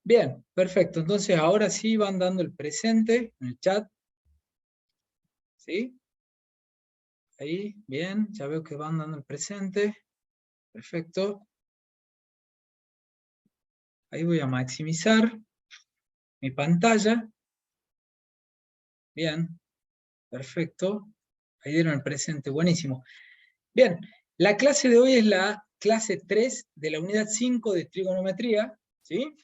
Bien, perfecto. Entonces ahora sí van dando el presente en el chat. ¿Sí? Ahí, bien, ya veo que van dando el presente. Perfecto. Ahí voy a maximizar mi pantalla. Bien, perfecto. Ahí dieron el presente, buenísimo. Bien, la clase de hoy es la clase 3 de la unidad 5 de trigonometría, ¿sí?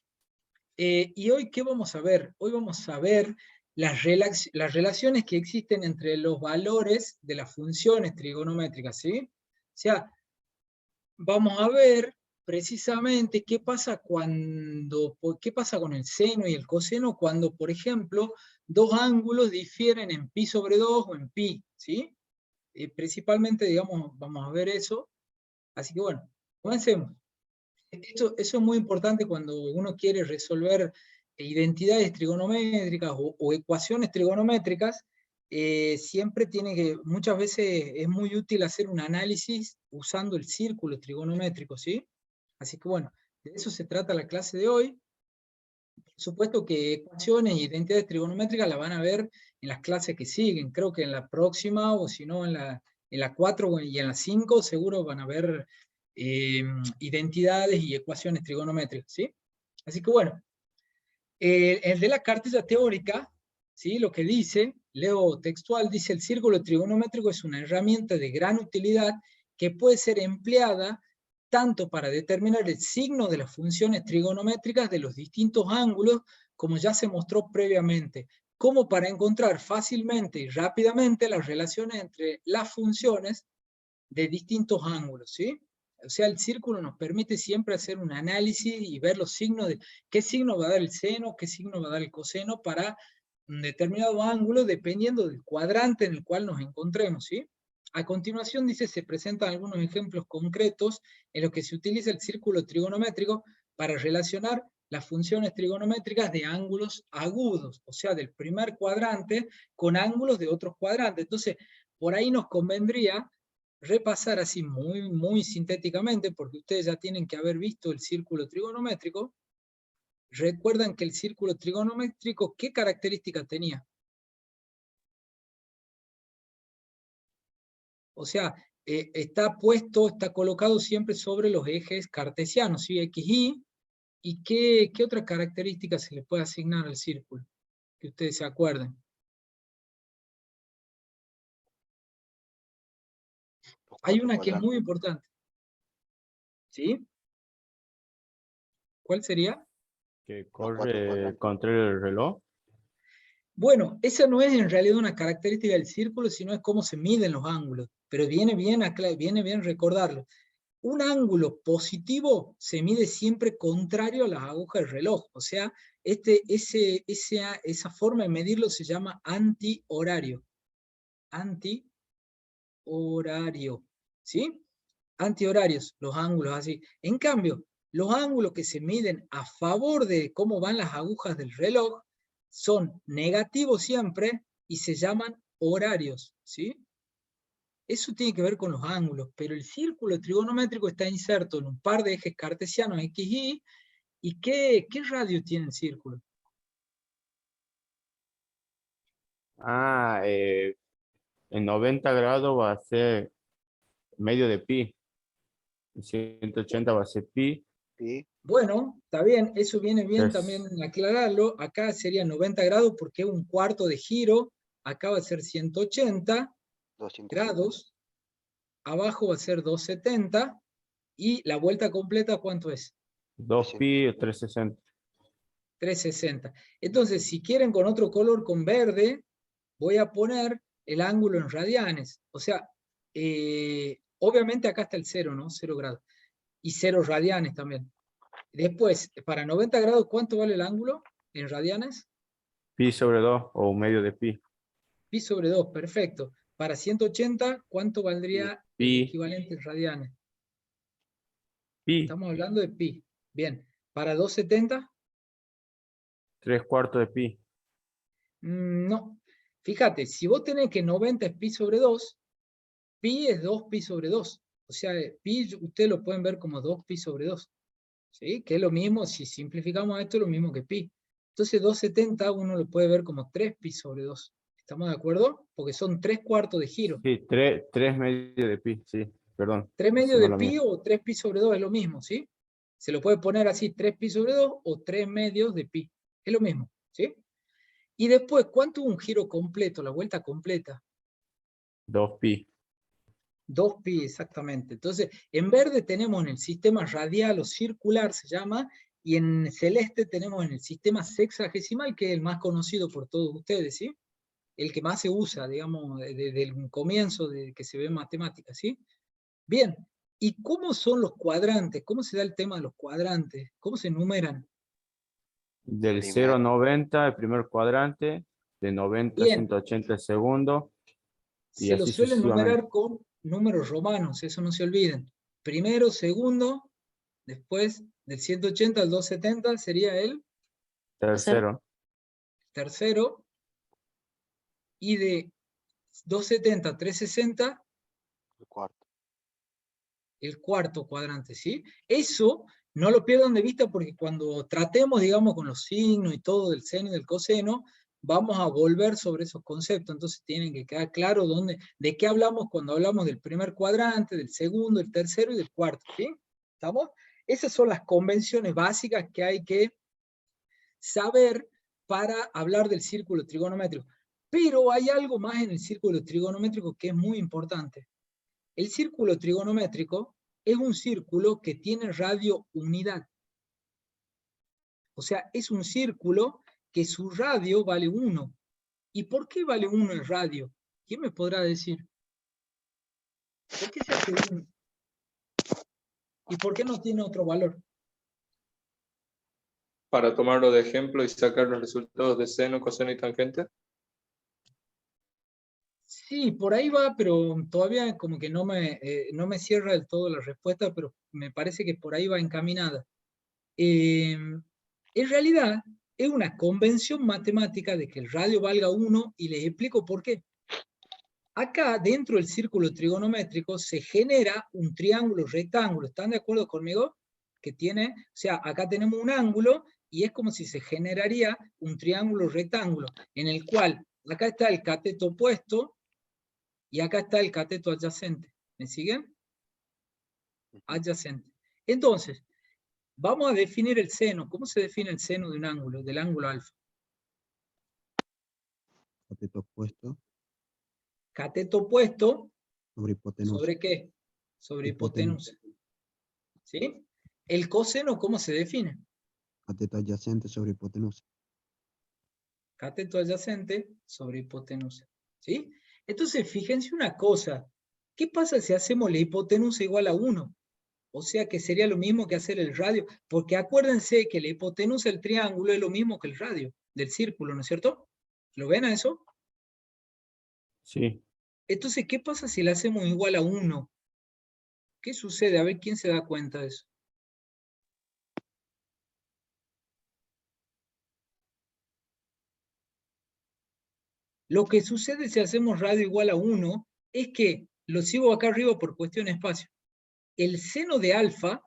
Y hoy, ¿qué vamos a ver? Hoy vamos a ver las relaciones que existen entre los valores de las funciones trigonométricas, ¿sí? O sea, vamos a ver precisamente qué pasa qué pasa con el seno y el coseno cuando, por ejemplo, dos ángulos difieren en pi sobre 2 o en pi, ¿sí? Principalmente, digamos, vamos a ver eso. Así que bueno, comencemos. Eso es muy importante cuando uno quiere resolver identidades trigonométricas o ecuaciones trigonométricas. Siempre muchas veces es muy útil hacer un análisis usando el círculo trigonométrico, ¿sí? Así que bueno, de eso se trata la clase de hoy. Por supuesto que ecuaciones y identidades trigonométricas la van a ver en las clases que siguen. Creo que en la próxima, o si no, en la 4 y en la 5, seguro van a ver identidades y ecuaciones trigonométricas, ¿sí? Así que bueno, el de la cartilla teórica, ¿sí? Lo que dice, leo textual, dice: el círculo trigonométrico es una herramienta de gran utilidad que puede ser empleada tanto para determinar el signo de las funciones trigonométricas de los distintos ángulos, como ya se mostró previamente, como para encontrar fácilmente y rápidamente las relaciones entre las funciones de distintos ángulos, ¿sí? O sea, el círculo nos permite siempre hacer un análisis y ver los signos de qué signo va a dar el seno, qué signo va a dar el coseno para un determinado ángulo, dependiendo del cuadrante en el cual nos encontremos, ¿sí? A continuación, dice, se presentan algunos ejemplos concretos en los que se utiliza el círculo trigonométrico para relacionar las funciones trigonométricas de ángulos agudos, o sea, del primer cuadrante con ángulos de otros cuadrantes. Entonces, por ahí nos convendría repasar así muy sintéticamente, porque ustedes ya tienen que haber visto el círculo trigonométrico. Recuerdan que el círculo trigonométrico, ¿qué características tenía? O sea, está colocado siempre sobre los ejes cartesianos, ¿sí? X, Y. ¿Y qué otra característica se le puede asignar al círculo? Que ustedes se acuerden. Hay una que es muy importante. ¿Sí? ¿Cuál sería? Que corre contra el reloj. Bueno, esa no es en realidad una característica del círculo, sino es cómo se miden los ángulos. Pero viene bien recordarlo. Un ángulo positivo se mide siempre contrario a las agujas del reloj. O sea, esa forma de medirlo se llama antihorario. Antihorario. ¿Sí? Antihorarios, los ángulos así. En cambio, los ángulos que se miden a favor de cómo van las agujas del reloj son negativos siempre y se llaman horarios, ¿sí? Eso tiene que ver con los ángulos, pero el círculo trigonométrico está inserto en un par de ejes cartesianos X, Y. ¿Y qué radio tiene el círculo? En 90 grados va a ser medio de pi. En 180 va a ser pi. Bueno, está bien, eso viene bien también 3. aclararlo. Acá sería 90 grados porque es un cuarto de giro. Acá va a ser 180 grados. Abajo va a ser 270. Y la vuelta completa, ¿cuánto es? 2 pi o 360. 360. Entonces, si quieren con otro color, con verde, voy a poner el ángulo en radianes. O sea, obviamente acá está el 0, ¿no? 0 grados. Y 0 radianes también. Después, para 90 grados, ¿cuánto vale el ángulo en radianes? Pi sobre 2 o medio de pi. Pi sobre 2, perfecto. Para 180, ¿cuánto valdría el Pi. equivalente en radianes? Pi. Estamos hablando de pi. Bien. Para 270, 3/4 de pi. no. Fíjate, si vos tenés que 90 es pi sobre 2, pi es 2 pi sobre 2. O sea, pi ustedes lo pueden ver como 2 pi sobre 2. ¿sí? Que es lo mismo, si simplificamos esto, es lo mismo que pi. Entonces 270 uno lo puede ver como 3 pi sobre 2. ¿Estamos de acuerdo? Porque son 3/4 de giro. Sí, 3 medios de pi, sí, perdón. 3 medios Hicimos de lo pi mismo. o 3 pi sobre 2 es lo mismo, ¿sí? Se lo puede poner así, 3 pi sobre 2 o 3 medios de pi. Es lo mismo, ¿sí? Y después, ¿cuánto es un giro completo, la vuelta completa? 2 pi. 2 pi exactamente. Entonces, en verde tenemos en el sistema radial o circular, se llama, y en celeste tenemos en el sistema sexagesimal, que es el más conocido por todos ustedes, ¿sí? El que más se usa, digamos, desde el comienzo de que se ve en matemáticas, ¿sí? Bien, ¿y cómo son los cuadrantes? ¿Cómo se da el tema de los cuadrantes? ¿Cómo se enumeran? Del 0 a Primero. 90, el primer cuadrante, de 90 a Bien, 180 el segundo, y se los así suele sucesivamente. enumerar con números romanos, eso no se olviden. Primero, segundo, después del 180 al 270 sería el Tercero, tercero, y de 270 a 360 El cuarto. el cuarto cuadrante, ¿sí? Eso no lo pierdan de vista porque cuando tratemos, digamos, con los signos y todo del seno y del coseno, vamos a volver sobre esos conceptos, entonces tienen que quedar claro de qué hablamos cuando hablamos del primer cuadrante, del segundo, del tercero y del cuarto, ¿sí? ¿Estamos? Esas son las convenciones básicas que hay que saber para hablar del círculo trigonométrico. Pero hay algo más en el círculo trigonométrico que es muy importante. El círculo trigonométrico es un círculo que tiene radio unidad. O sea, es un círculo que su radio vale 1. ¿Y por qué vale 1 el radio? ¿Quién me podrá decir? ¿Por qué se hace 1? ¿Y por qué no tiene otro valor? Para tomarlo de ejemplo y sacar los resultados de seno, coseno y tangente. Sí, por ahí va, pero todavía como que no me cierra del todo la respuesta, pero me parece que por ahí va encaminada. En realidad, es una convención matemática de que el radio valga 1 y les explico por qué. Acá, dentro del círculo trigonométrico, se genera un triángulo rectángulo. ¿Están de acuerdo conmigo? Que tiene, o sea, acá tenemos un ángulo y es como si se generaría un triángulo rectángulo, en el cual acá está el cateto opuesto y acá está el cateto adyacente. ¿Me siguen? Adyacente. Entonces, vamos a definir el seno. ¿Cómo se define el seno de un ángulo, del ángulo alfa? Cateto opuesto Cateto opuesto, sobre hipotenusa. ¿sobre qué? Sobre Hipotenusa. hipotenusa. ¿Sí? El coseno, ¿cómo se define? Cateto adyacente sobre hipotenusa. Cateto adyacente sobre hipotenusa. ¿Sí? Entonces, fíjense una cosa. ¿Qué pasa si hacemos la hipotenusa igual a 1? O sea que sería lo mismo que hacer el radio. Porque acuérdense que la hipotenusa del triángulo es lo mismo que el radio del círculo, ¿no es cierto? ¿Lo ven a eso? sí. Entonces, ¿qué pasa si la hacemos igual a 1? ¿Qué sucede? A ver quién se da cuenta de eso. Lo que sucede si hacemos radio igual a 1 es que, lo sigo acá arriba por cuestión de espacio, el seno de alfa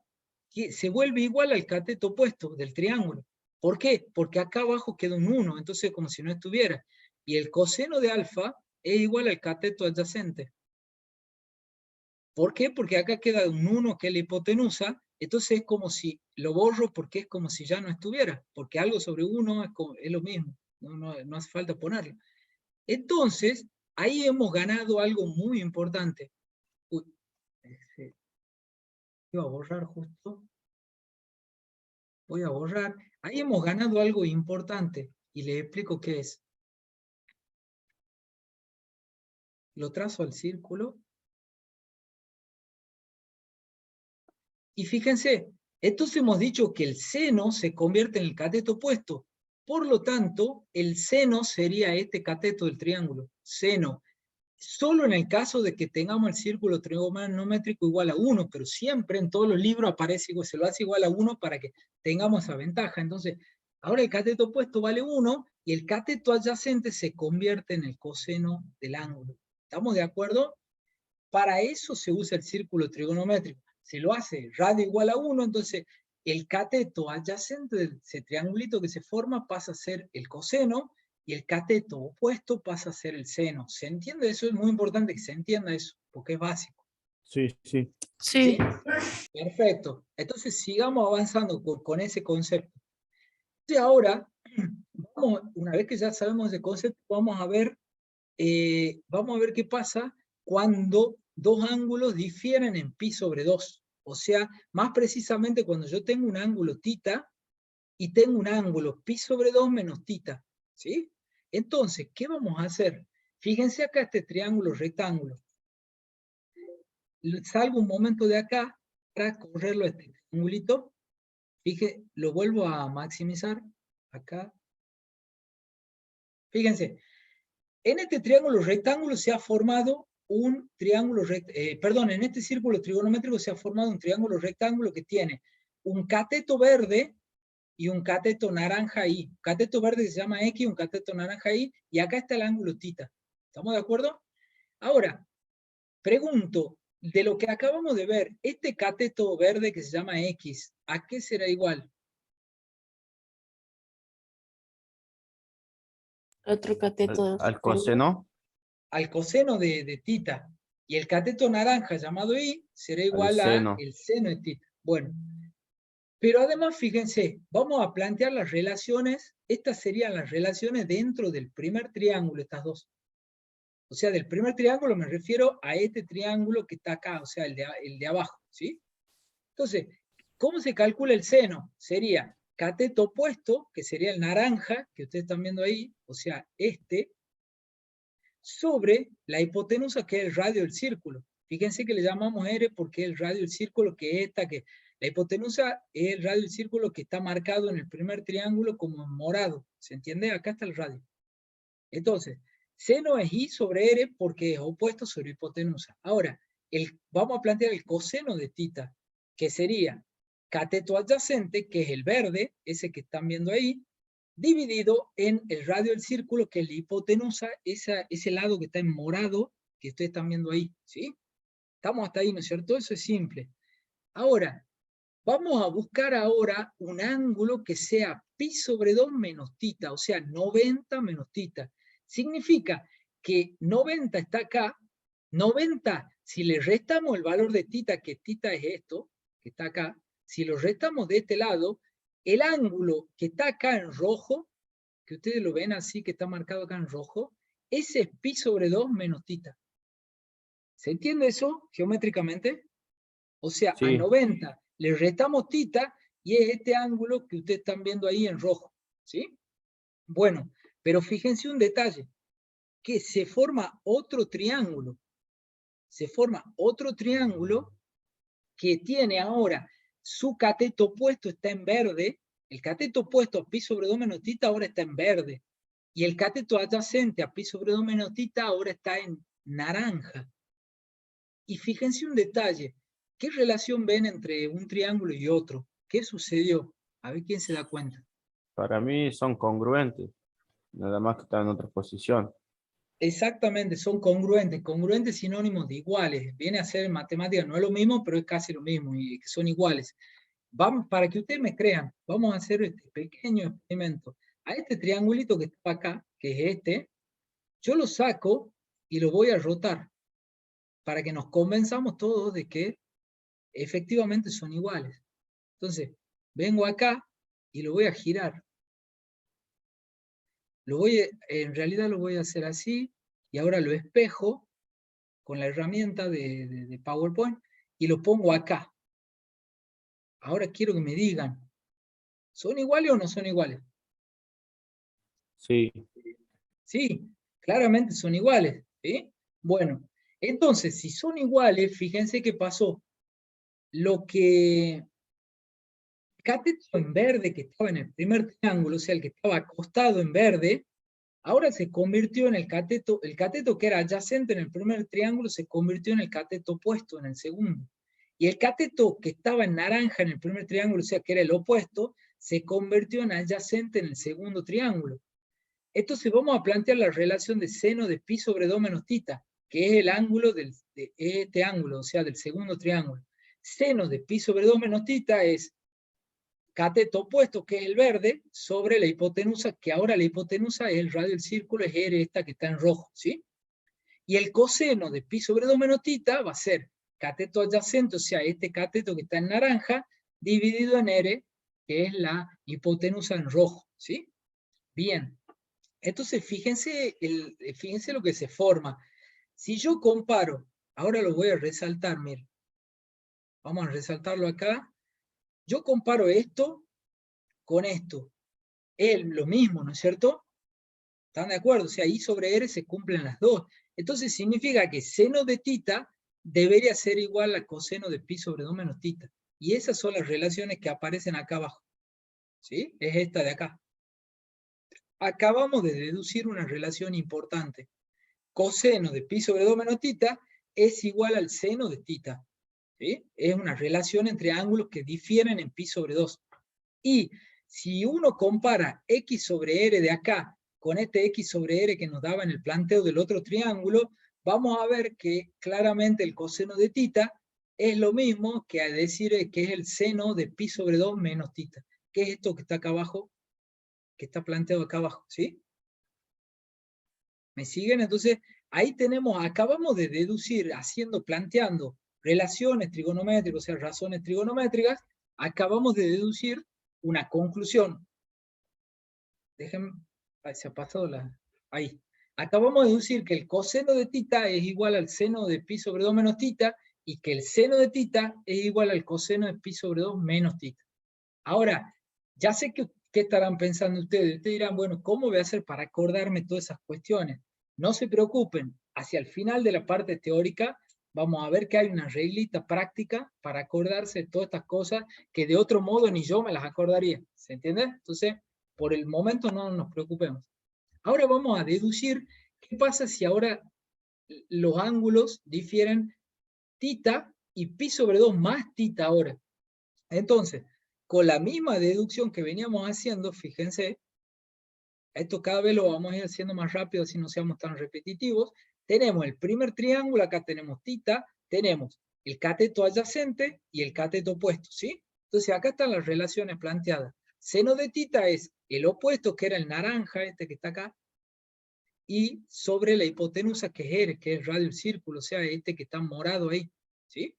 se vuelve igual al cateto opuesto del triángulo. ¿Por qué? Porque acá abajo queda un 1, entonces como si no estuviera. Y el coseno de alfa es igual al cateto adyacente. ¿Por qué? Porque acá queda un 1 que es la hipotenusa, entonces es como si lo borro porque es como si ya no estuviera, porque algo sobre 1 es lo mismo, no hace falta ponerlo. Entonces, ahí hemos ganado algo muy importante. Uy, iba a borrar justo. Voy a borrar. Ahí hemos ganado algo importante y les explico qué es. Lo trazo al círculo. Y fíjense, entonces hemos dicho que el seno se convierte en el cateto opuesto. Por lo tanto, el seno sería este cateto del triángulo. Seno. Solo en el caso de que tengamos el círculo trigonométrico igual a 1, pero siempre en todos los libros aparece igual, se lo hace igual a 1 para que tengamos esa ventaja. Entonces, ahora el cateto opuesto vale 1 y el cateto adyacente se convierte en el coseno del ángulo. ¿Estamos de acuerdo? Para eso se usa el círculo trigonométrico. Se lo hace radio igual a 1, entonces el cateto adyacente de ese triangulito que se forma pasa a ser el coseno, y el cateto opuesto pasa a ser el seno. ¿Se entiende? Eso es muy importante que se entienda eso, porque es básico. Sí, sí. Sí. Perfecto. Entonces sigamos avanzando con ese concepto. Y ahora, una vez que ya sabemos ese concepto, vamos a ver qué pasa cuando dos ángulos difieren en pi sobre 2. O sea, más precisamente cuando yo tengo un ángulo θ y tengo un ángulo pi sobre 2 menos θ. ¿Sí? Entonces, ¿qué vamos a hacer? Fíjense acá este triángulo rectángulo. Salgo un momento de acá para correrlo a este triangulito. Fíjense, lo vuelvo a maximizar acá. Fíjense, en este triángulo rectángulo se ha formado un triángulo rectángulo, en este círculo trigonométrico se ha formado un triángulo rectángulo que tiene un cateto verde y un cateto naranja I. Un cateto verde se llama X, un cateto naranja I, y acá está el ángulo θ. ¿Estamos de acuerdo? Ahora, pregunto, de lo que acabamos de ver, este cateto verde que se llama X, ¿a qué será igual? Otro cateto. Al coseno, Al coseno de θ. Y el cateto naranja llamado I será igual seno. al seno de θ. Bueno, pero además fíjense, vamos a plantear las relaciones, estas serían las relaciones dentro del primer triángulo, estas dos. O sea, del primer triángulo me refiero a este triángulo que está acá, o sea, el de abajo, ¿sí? Entonces, ¿cómo se calcula el seno? Sería cateto opuesto, que sería el naranja, que ustedes están viendo ahí, o sea, este, sobre la hipotenusa, que es el radio del círculo. Fíjense que le llamamos R porque es el radio del círculo, que es esta, que la hipotenusa es el radio del círculo que está marcado en el primer triángulo como en morado. ¿Se entiende? Acá está el radio. Entonces, seno es I sobre R porque es opuesto sobre hipotenusa. Ahora, vamos a plantear el coseno de θ, que sería cateto adyacente, que es el verde, ese que están viendo ahí, dividido en el radio del círculo, que es la hipotenusa, ese lado que está en morado, que ustedes están viendo ahí, ¿sí? Estamos hasta ahí, ¿no es cierto? Eso es simple. Ahora, vamos a buscar ahora un ángulo que sea pi sobre 2 menos θ, o sea, 90 menos θ. Significa que 90 está acá, 90, si le restamos el valor de θ, que θ es esto, que está acá, si lo restamos de este lado, el ángulo que está acá en rojo, que ustedes lo ven así, que está marcado acá en rojo, ese es pi sobre 2 menos θ. ¿Se entiende eso geométricamente? O sea, Sí. a 90 le restamos θ y es este ángulo que ustedes están viendo ahí en rojo, ¿sí? Bueno, pero fíjense un detalle, que se forma otro triángulo. Se forma otro triángulo que tiene ahora su cateto opuesto está en verde, el cateto opuesto a pi sobre 2 menos θ ahora está en verde, y el cateto adyacente a pi sobre 2 menos θ ahora está en naranja. Y fíjense un detalle, ¿qué relación ven entre un triángulo y otro? ¿Qué sucedió? A ver quién se da cuenta. para mí son congruentes, nada más que están en otra posición. Exactamente, son congruentes. Congruentes sinónimos de iguales. Viene a ser en matemáticas, no es lo mismo, pero es casi lo mismo, y que son iguales. Vamos, para que ustedes me crean, vamos a hacer este pequeño experimento. A este triangulito que está acá, que es este, yo lo saco y lo voy a rotar, para que nos convenzamos todos de que efectivamente son iguales. Entonces, vengo acá y lo voy a girar. En realidad lo voy a hacer así, y ahora lo espejo con la herramienta de PowerPoint y lo pongo acá. Ahora quiero que me digan, ¿son iguales o no son iguales? Sí, Sí, claramente son iguales, ¿sí? Bueno, entonces, si son iguales, fíjense qué pasó. Lo que el cateto en verde que estaba en el primer triángulo, o sea, el que estaba acostado en verde, ahora se convirtió en el cateto que era adyacente en el primer triángulo se convirtió en el cateto opuesto en el segundo. Y el cateto que estaba en naranja en el primer triángulo, o sea, que era el opuesto, se convirtió en adyacente en el segundo triángulo. Entonces vamos a plantear la relación de seno de pi sobre 2 menos θ, que es el ángulo de este ángulo, o sea, del segundo triángulo. Seno de pi sobre 2 menos θ es cateto opuesto, que es el verde, sobre la hipotenusa, que ahora la hipotenusa es el radio del círculo, es R esta que está en rojo, ¿sí? Y el coseno de pi sobre 2 menos tita va a ser cateto adyacente, o sea, este cateto que está en naranja, dividido en R, que es la hipotenusa en rojo, ¿sí? Bien. Entonces, fíjense lo que se forma. Si yo comparo, ahora lo voy a resaltar, miren. Vamos a resaltarlo acá. Yo comparo esto con esto. Es lo mismo, ¿no es cierto? ¿Están de acuerdo? O sea, I sobre R se cumplen las dos. Entonces significa que seno de tita debería ser igual a coseno de pi sobre 2 menos tita. Y esas son las relaciones que aparecen acá abajo. ¿Sí? Es esta de acá. Acabamos de deducir una relación importante. Coseno de pi sobre 2 menos tita es igual al seno de tita. ¿Sí? Es una relación entre ángulos que difieren en pi sobre 2. Y si uno compara x sobre r de acá con este x sobre r que nos daba en el planteo del otro triángulo, vamos a ver que claramente el coseno de tita es lo mismo que a decir que es el seno de pi sobre 2 menos tita. ¿Qué es esto que está acá abajo? Que está planteado acá abajo, ¿sí? ¿Me siguen? Entonces, ahí tenemos, acabamos de deducir, planteando relaciones trigonométricas, o sea, razones trigonométricas, acabamos de deducir una conclusión. Déjenme, se ha pasado la... Ahí. Acabamos de deducir que el coseno de tita es igual al seno de pi sobre 2 menos tita, y que el seno de tita es igual al coseno de pi sobre 2 menos tita. Ahora, ya sé que ¿qué estarán pensando ustedes? Ustedes dirán, bueno, ¿cómo voy a hacer para acordarme todas esas cuestiones? No se preocupen, hacia el final de la parte teórica vamos a ver que hay una reglita práctica para acordarse de todas estas cosas que de otro modo ni yo me las acordaría. ¿Se entiende? Entonces, por el momento no nos preocupemos. Ahora vamos a deducir qué pasa si ahora los ángulos difieren tita y pi sobre 2 más tita ahora. Entonces, con la misma deducción que veníamos haciendo, fíjense, esto cada vez lo vamos a ir haciendo más rápido, así no seamos tan repetitivos. Tenemos el primer triángulo, acá tenemos tita, tenemos el cateto adyacente y el cateto opuesto, ¿sí? Entonces acá están las relaciones planteadas. Seno de tita es el opuesto, que era el naranja, este que está acá, y sobre la hipotenusa, que es R, que es el radio del círculo, o sea, este que está morado ahí, ¿sí?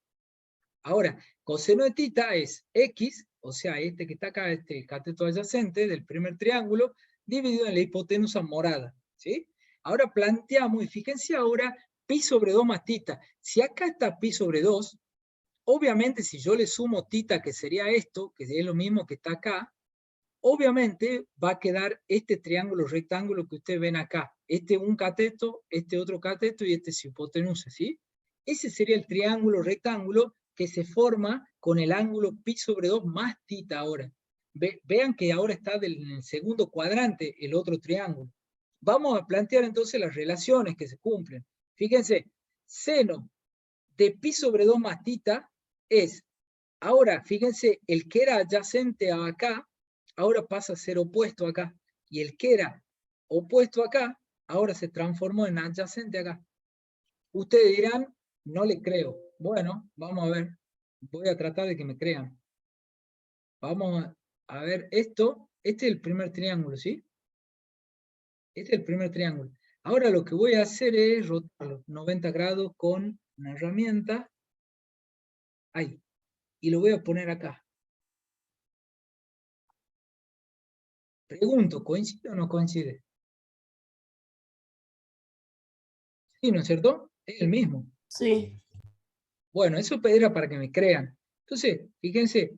Ahora, coseno de tita es X, o sea, este que está acá, el cateto adyacente del primer triángulo, dividido en la hipotenusa morada, ¿sí? Ahora planteamos, y fíjense ahora, pi sobre 2 más tita. Si acá está pi sobre 2, obviamente si yo le sumo tita, que sería esto, que es lo mismo que está acá, obviamente va a quedar este triángulo rectángulo que ustedes ven acá. Este un cateto, este otro cateto y este su hipotenusa, ¿sí? Ese sería el triángulo rectángulo que se forma con el ángulo pi sobre 2 más tita ahora. Vean que ahora está en el segundo cuadrante el otro triángulo. Vamos a plantear entonces las relaciones que se cumplen. Fíjense, seno de pi sobre 2 más tita es, ahora fíjense, el que era adyacente a acá, ahora pasa a ser opuesto acá. Y el que era opuesto acá, ahora se transformó en adyacente acá. Ustedes dirán, no le creo. Bueno, vamos a ver. Voy a tratar de que me crean. Vamos a ver esto. Este es el primer triángulo, ¿sí? Este es el primer triángulo. Ahora lo que voy a hacer es rotarlo 90 grados con una herramienta. Ahí. Y lo voy a poner acá. Pregunto, ¿coincide o no coincide? Sí, ¿no es cierto? Es el mismo. Sí. Bueno, eso era para que me crean. Entonces, fíjense.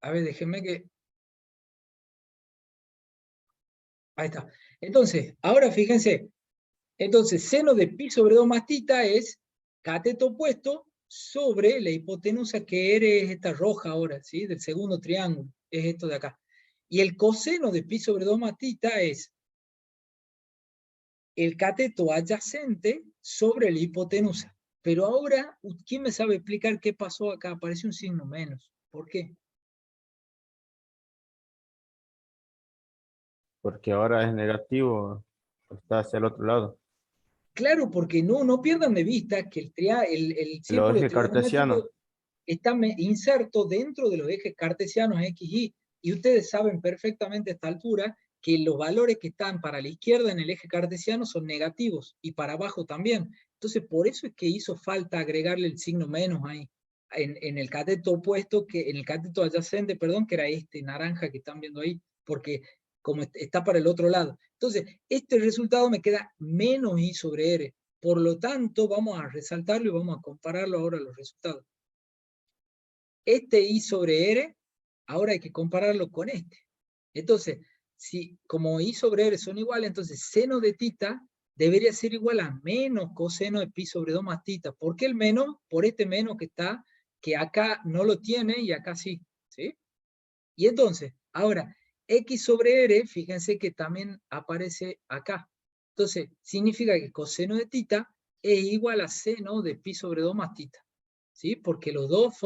A ver, déjenme que... Ahí está. Entonces, ahora fíjense. Entonces, seno de pi sobre 2 más tita es cateto opuesto sobre la hipotenusa, que es esta roja ahora, ¿sí? Del segundo triángulo. Es esto de acá. Y el coseno de pi sobre 2 más tita es el cateto adyacente sobre la hipotenusa. Pero ahora, ¿quién me sabe explicar qué pasó acá? Aparece un signo menos. ¿Por qué? Porque ahora es negativo, está hacia el otro lado. Claro, porque no pierdan de vista que el Lo círculo eje trigonométrico, cartesiano. está inserto dentro de los ejes cartesianos X, Y. Y ustedes saben perfectamente a esta altura que los valores que están para la izquierda en el eje cartesiano son negativos, y para abajo también. Entonces, por eso es que hizo falta agregarle el signo menos ahí, en el cateto opuesto, en el cateto adyacente, perdón, que era este naranja que están viendo ahí, porque como está para el otro lado. Entonces, este resultado me queda menos I sobre R. Por lo tanto, vamos a resaltarlo y vamos a compararlo ahora los resultados. Este I sobre R, ahora hay que compararlo con este. Entonces, si como I sobre R son iguales, entonces seno de tita debería ser igual a menos coseno de pi sobre 2 más tita. ¿Por qué el menos? Por este menos que está, que acá no lo tiene y acá sí. ¿Sí? Y entonces, ahora, X sobre R, fíjense que también aparece acá. Entonces, significa que coseno de tita es igual a seno de pi sobre 2 más tita. ¿Sí? Porque los dos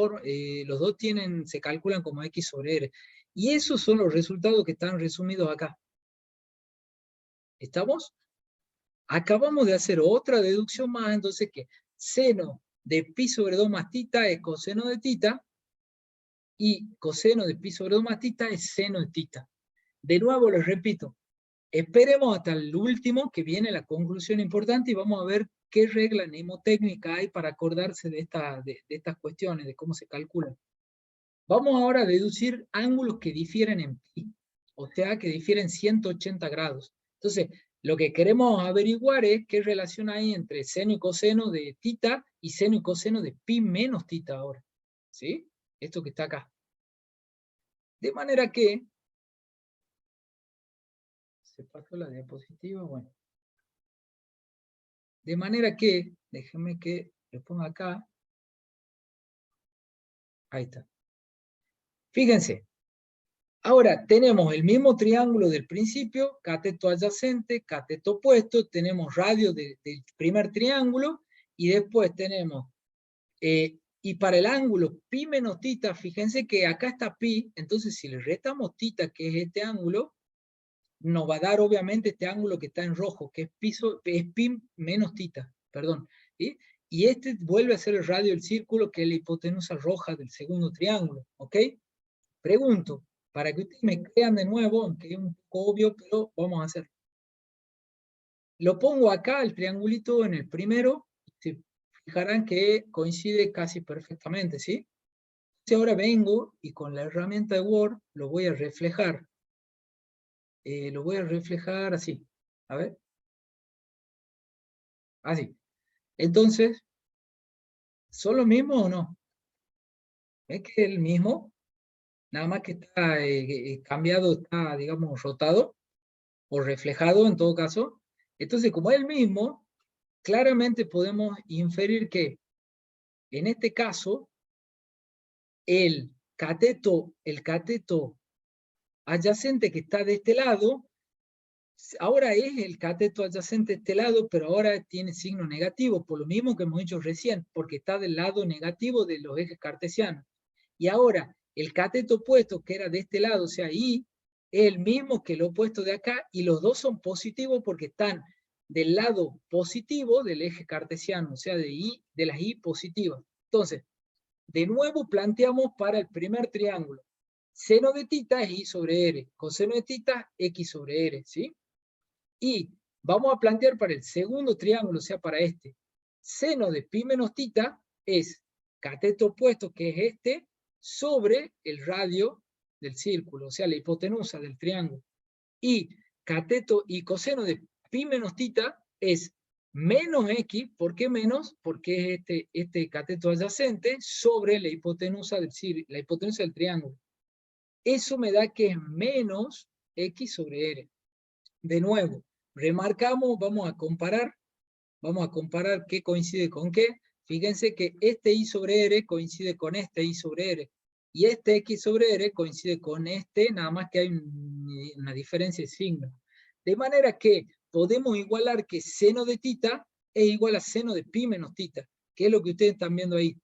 se calculan como X sobre R. Y esos son los resultados que están resumidos acá. ¿Estamos? Acabamos de hacer otra deducción más, entonces que seno de pi sobre 2 más tita es coseno de tita, y coseno de pi sobre 2 más tita es seno de tita. De nuevo les repito, esperemos hasta el último, que viene la conclusión importante, y vamos a ver qué regla mnemotécnica hay para acordarse de estas cuestiones, de cómo se calculan. Vamos ahora a deducir ángulos que difieren en pi, o sea, que difieren 180 grados. Entonces, lo que queremos averiguar es qué relación hay entre seno y coseno de tita y seno y coseno de pi menos tita ahora. ¿Sí? Esto que está acá. De manera que... ¿Se pasó la diapositiva? Bueno. De manera que, déjenme que lo ponga acá. Ahí está. Fíjense. Ahora tenemos el mismo triángulo del principio, cateto adyacente, cateto opuesto, tenemos radio del primer triángulo, y después tenemos, y para el ángulo pi menos tita, fíjense que acá está pi, entonces si le restamos tita, que es este ángulo, nos va a dar obviamente este ángulo que está en rojo, que es pi menos tita, perdón. ¿Sí? Y este vuelve a ser el radio del círculo, que es la hipotenusa roja del segundo triángulo. ¿Ok? Pregunto, para que ustedes me crean de nuevo, aunque es un poco obvio, pero vamos a hacer. Lo pongo acá, el triangulito en el primero, se fijarán que coincide casi perfectamente, ¿sí? Entonces ahora vengo y con la herramienta de Word lo voy a reflejar. Lo voy a reflejar así. A ver. Así. Entonces, ¿son los mismos o no? ¿Es que es el mismo? Nada más que está cambiado, está, digamos, rotado, o reflejado en todo caso. Entonces, como es el mismo, claramente podemos inferir que, en este caso, el cateto adyacente que está de este lado, ahora es el cateto adyacente de este lado, pero ahora tiene signo negativo, por lo mismo que hemos dicho recién, porque está del lado negativo de los ejes cartesianos. Y ahora, el cateto opuesto, que era de este lado, o sea, Y, es el mismo que el opuesto de acá, y los dos son positivos porque están del lado positivo del eje cartesiano, o sea, de las Y positivas. Entonces, de nuevo planteamos para el primer triángulo. Seno de tita es I sobre R, coseno de tita, X sobre R, ¿sí? Y vamos a plantear para el segundo triángulo, o sea, para este. Seno de pi menos tita es cateto opuesto, que es este, sobre el radio del círculo, o sea, la hipotenusa del triángulo. Y cateto y coseno de pi menos tita es menos X. ¿Por qué menos? Porque es este cateto adyacente sobre la hipotenusa del triángulo. Eso me da que es menos X sobre R. De nuevo, remarcamos, vamos a comparar qué coincide con qué. Fíjense que este I sobre R coincide con este I sobre R, y este X sobre R coincide con este, nada más que hay una diferencia de signo. De manera que podemos igualar que seno de tita es igual a seno de pi menos tita, que es lo que ustedes están viendo ahí.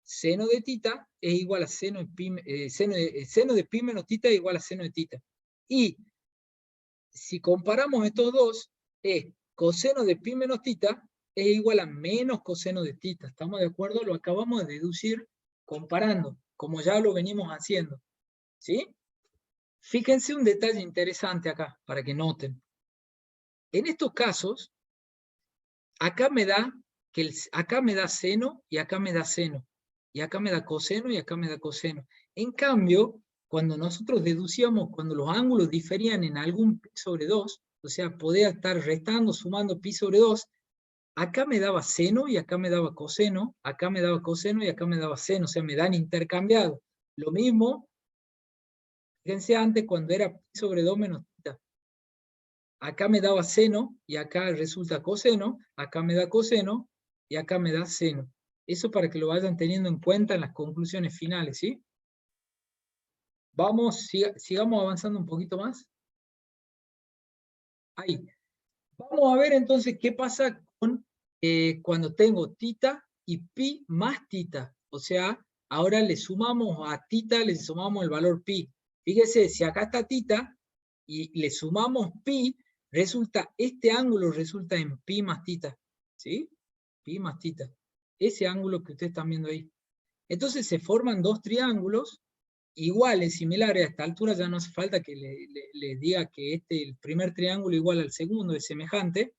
Seno de tita es igual a seno de pi menos tita es igual a seno de tita. Y si comparamos estos dos, coseno de pi menos tita es igual a menos coseno de tita. ¿Estamos de acuerdo? Lo acabamos de deducir comparando, como ya lo venimos haciendo, ¿sí? Fíjense un detalle interesante acá, para que noten. En estos casos, acá me da acá me da seno y acá me da seno, y acá me da coseno y acá me da coseno. En cambio, cuando nosotros deducíamos, cuando los ángulos diferían en algún pi sobre 2, o sea, podía estar restando, sumando pi sobre 2, acá me daba seno y acá me daba coseno, acá me daba coseno y acá me daba seno, o sea, me dan intercambiado. Lo mismo, fíjense antes cuando era pi sobre 2 menos tita. Acá me daba seno y acá resulta coseno, acá me da coseno y acá me da seno. Eso para que lo vayan teniendo en cuenta en las conclusiones finales, ¿sí? Vamos, sigamos avanzando un poquito más. Ahí. Vamos a ver entonces qué pasa con cuando tengo tita y pi más tita. O sea, ahora le sumamos a tita, le sumamos el valor pi. Fíjese, si acá está tita y le sumamos pi, resulta, este ángulo resulta en pi más tita. ¿Sí? Pi más tita. Ese ángulo que ustedes están viendo ahí. Entonces se forman dos triángulos iguales, similares. A esta altura ya no hace falta que le diga que el primer triángulo igual al segundo, es semejante.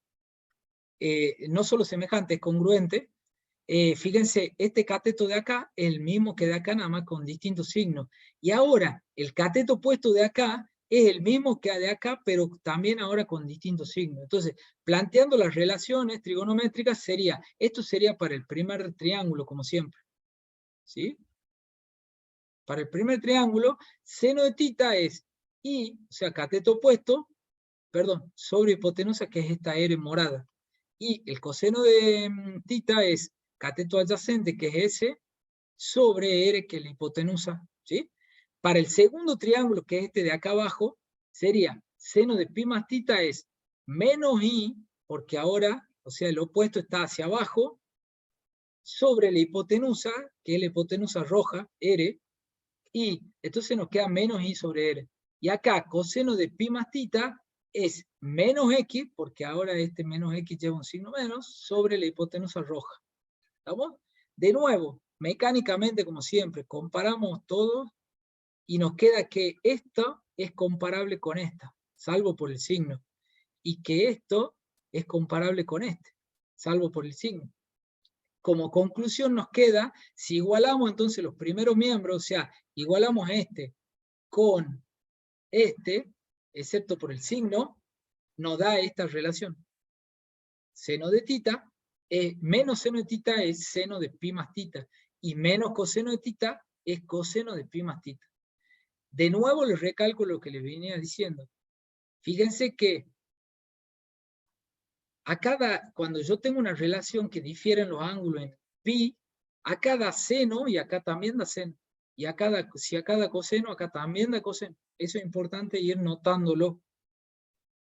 No solo semejante, es congruente. Fíjense, este cateto de acá es el mismo que de acá, nada más con distintos signos. Y ahora, el cateto opuesto de acá es el mismo que de acá, pero también ahora con distintos signos. Entonces, planteando las relaciones trigonométricas, esto sería para el primer triángulo, como siempre. ¿Sí? Para el primer triángulo, seno de tita es I, o sea, cateto opuesto, perdón, sobre hipotenusa, que es esta R morada. Y el coseno de tita es cateto adyacente, que es S, sobre R, que es la hipotenusa. ¿Sí? Para el segundo triángulo, que es este de acá abajo, sería seno de pi más tita es menos I, porque ahora, o sea, el opuesto está hacia abajo, sobre la hipotenusa, que es la hipotenusa roja, R, y entonces nos queda menos I sobre R. Y acá, coseno de pi más tita es menos X, porque ahora este menos X lleva un signo menos, sobre la hipotenusa roja. ¿Estamos? De nuevo, mecánicamente, como siempre, comparamos todo y nos queda que esto es comparable con esta, salvo por el signo. Y que esto es comparable con este, salvo por el signo. Como conclusión nos queda, si igualamos entonces los primeros miembros, o sea, igualamos este con este, excepto por el signo, nos da esta relación. Seno de tita, menos seno de tita es seno de pi más tita, y menos coseno de tita es coseno de pi más tita. De nuevo les recalco lo que les venía diciendo. Fíjense que cuando yo tengo una relación que difieren los ángulos en pi, acá da seno y acá también da seno. Y si acá da coseno, acá también da coseno. Eso es importante ir notándolo.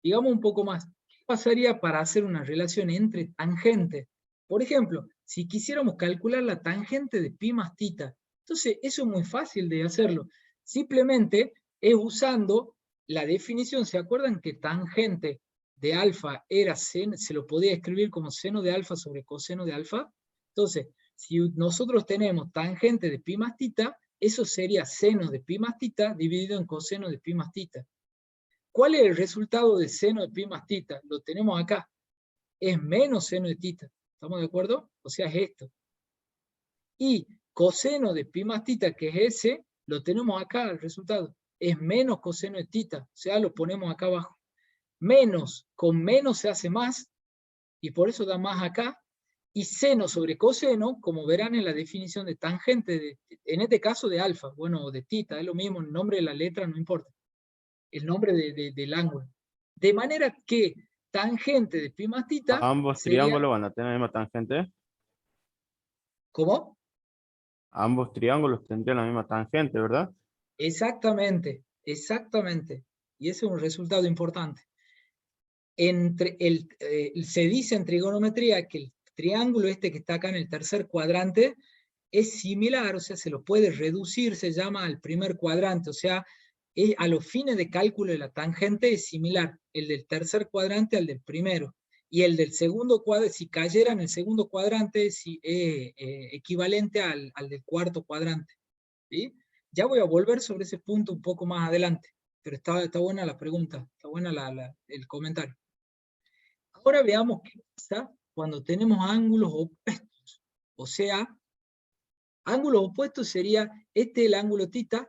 Digamos un poco más. ¿Qué pasaría para hacer una relación entre tangentes? Por ejemplo, si quisiéramos calcular la tangente de pi más tita, entonces eso es muy fácil de hacerlo. Simplemente es usando la definición. ¿Se acuerdan que tangente de alfa era seno, se lo podía escribir como seno de alfa sobre coseno de alfa? Entonces, si nosotros tenemos tangente de pi más tita, eso sería seno de pi más tita dividido en coseno de pi más tita. ¿Cuál es el resultado de seno de pi más tita? Lo tenemos acá. Es menos seno de tita. ¿Estamos de acuerdo? O sea, es esto. Y coseno de pi más tita, que es ese, lo tenemos acá, el resultado. Es menos coseno de tita. O sea, lo ponemos acá abajo. Menos con menos se hace más, y por eso da más acá. Y seno sobre coseno, como verán en la definición de tangente, en este caso de alfa, bueno, o de tita, es lo mismo, el nombre de la letra no importa. El nombre del ángulo. De manera que tangente de pi más tita Ambos sería... triángulos van a tener la misma tangente. ¿Cómo? Ambos triángulos tendrían la misma tangente, ¿verdad? Exactamente, exactamente. Y ese es un resultado importante. Se dice en trigonometría que el triángulo este que está acá en el tercer cuadrante es similar, o sea, se lo puede reducir, se llama al primer cuadrante, o sea, a los fines de cálculo de la tangente es similar el del tercer cuadrante al del primero. y el del segundo cuadrante, si cayera en el segundo cuadrante, es equivalente al del cuarto cuadrante. ¿Sí? Ya voy a volver sobre ese punto un poco más adelante, pero está buena la pregunta, está buena el comentario. Ahora veamos qué pasa cuando tenemos ángulos opuestos. O sea, ángulos opuestos sería el ángulo θ,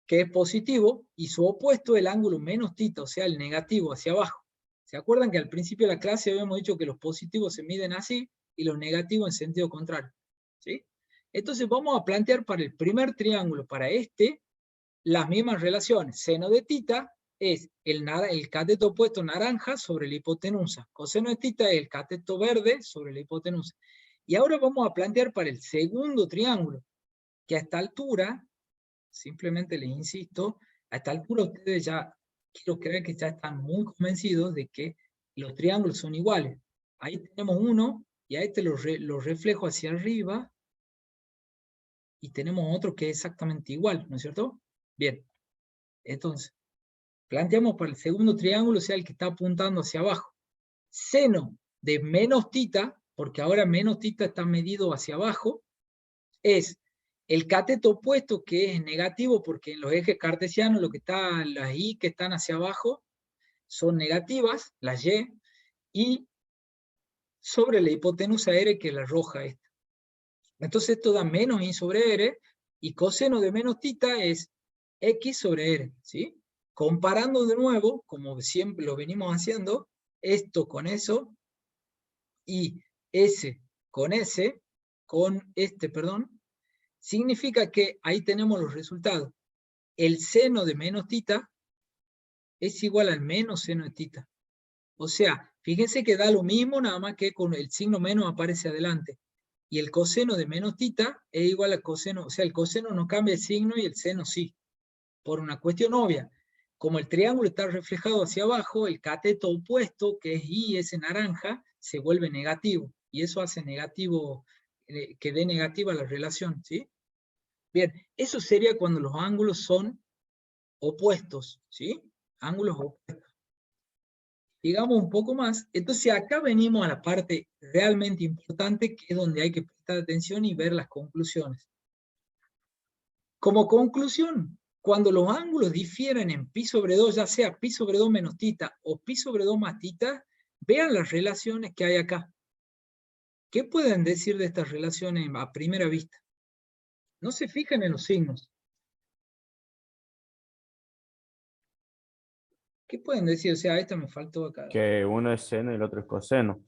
que es positivo, y su opuesto el ángulo menos θ, o sea, el negativo, hacia abajo. ¿Se acuerdan que al principio de la clase habíamos dicho que los positivos se miden así y los negativos en sentido contrario? ¿Sí? Entonces vamos a plantear para el primer triángulo, para las mismas relaciones. Seno de θ es el cateto opuesto naranja sobre la hipotenusa. Coseno de θ es el cateto verde sobre la hipotenusa. Y ahora vamos a plantear para el segundo triángulo, que a esta altura, simplemente les insisto, a esta altura ustedes ya, quiero creer que ya están muy convencidos de que los triángulos son iguales. Ahí tenemos uno, y a este lo reflejo hacia arriba, y tenemos otro que es exactamente igual, ¿no es cierto? Bien, entonces, planteamos para el segundo triángulo, o sea, el que está apuntando hacia abajo. Seno de menos θ, porque ahora menos θ está medido hacia abajo, es el cateto opuesto, que es negativo, porque en los ejes cartesianos las y que están hacia abajo son negativas, las y sobre la hipotenusa r, que es la roja esta. Entonces esto da menos i sobre r, y coseno de menos θ es x sobre r, ¿sí? Comparando de nuevo, como siempre lo venimos haciendo, esto con eso, y S con S, perdón, significa que ahí tenemos los resultados. El seno de menos θ es igual al menos seno de θ. O sea, fíjense que da lo mismo, nada más que con el signo menos aparece adelante. Y el coseno de menos θ es igual al coseno, o sea, el coseno no cambia el signo y el seno sí. Por una cuestión obvia. Como el triángulo está reflejado hacia abajo, el cateto opuesto, que es I, ese naranja, se vuelve negativo. Y eso hace negativo, que dé negativa la relación, ¿sí? Bien, eso sería cuando los ángulos son opuestos, ¿sí? Ángulos opuestos. Digamos un poco más. Entonces acá venimos a la parte realmente importante, que es donde hay que prestar atención y ver las conclusiones. Como conclusión, cuando los ángulos difieren en pi sobre 2, ya sea pi sobre 2 menos θ o pi sobre 2 más θ, vean las relaciones que hay acá. ¿Qué pueden decir de estas relaciones a primera vista? No se fijen en los signos. ¿Qué pueden decir? O sea, esto me faltó acá. Que uno es seno y el otro es coseno.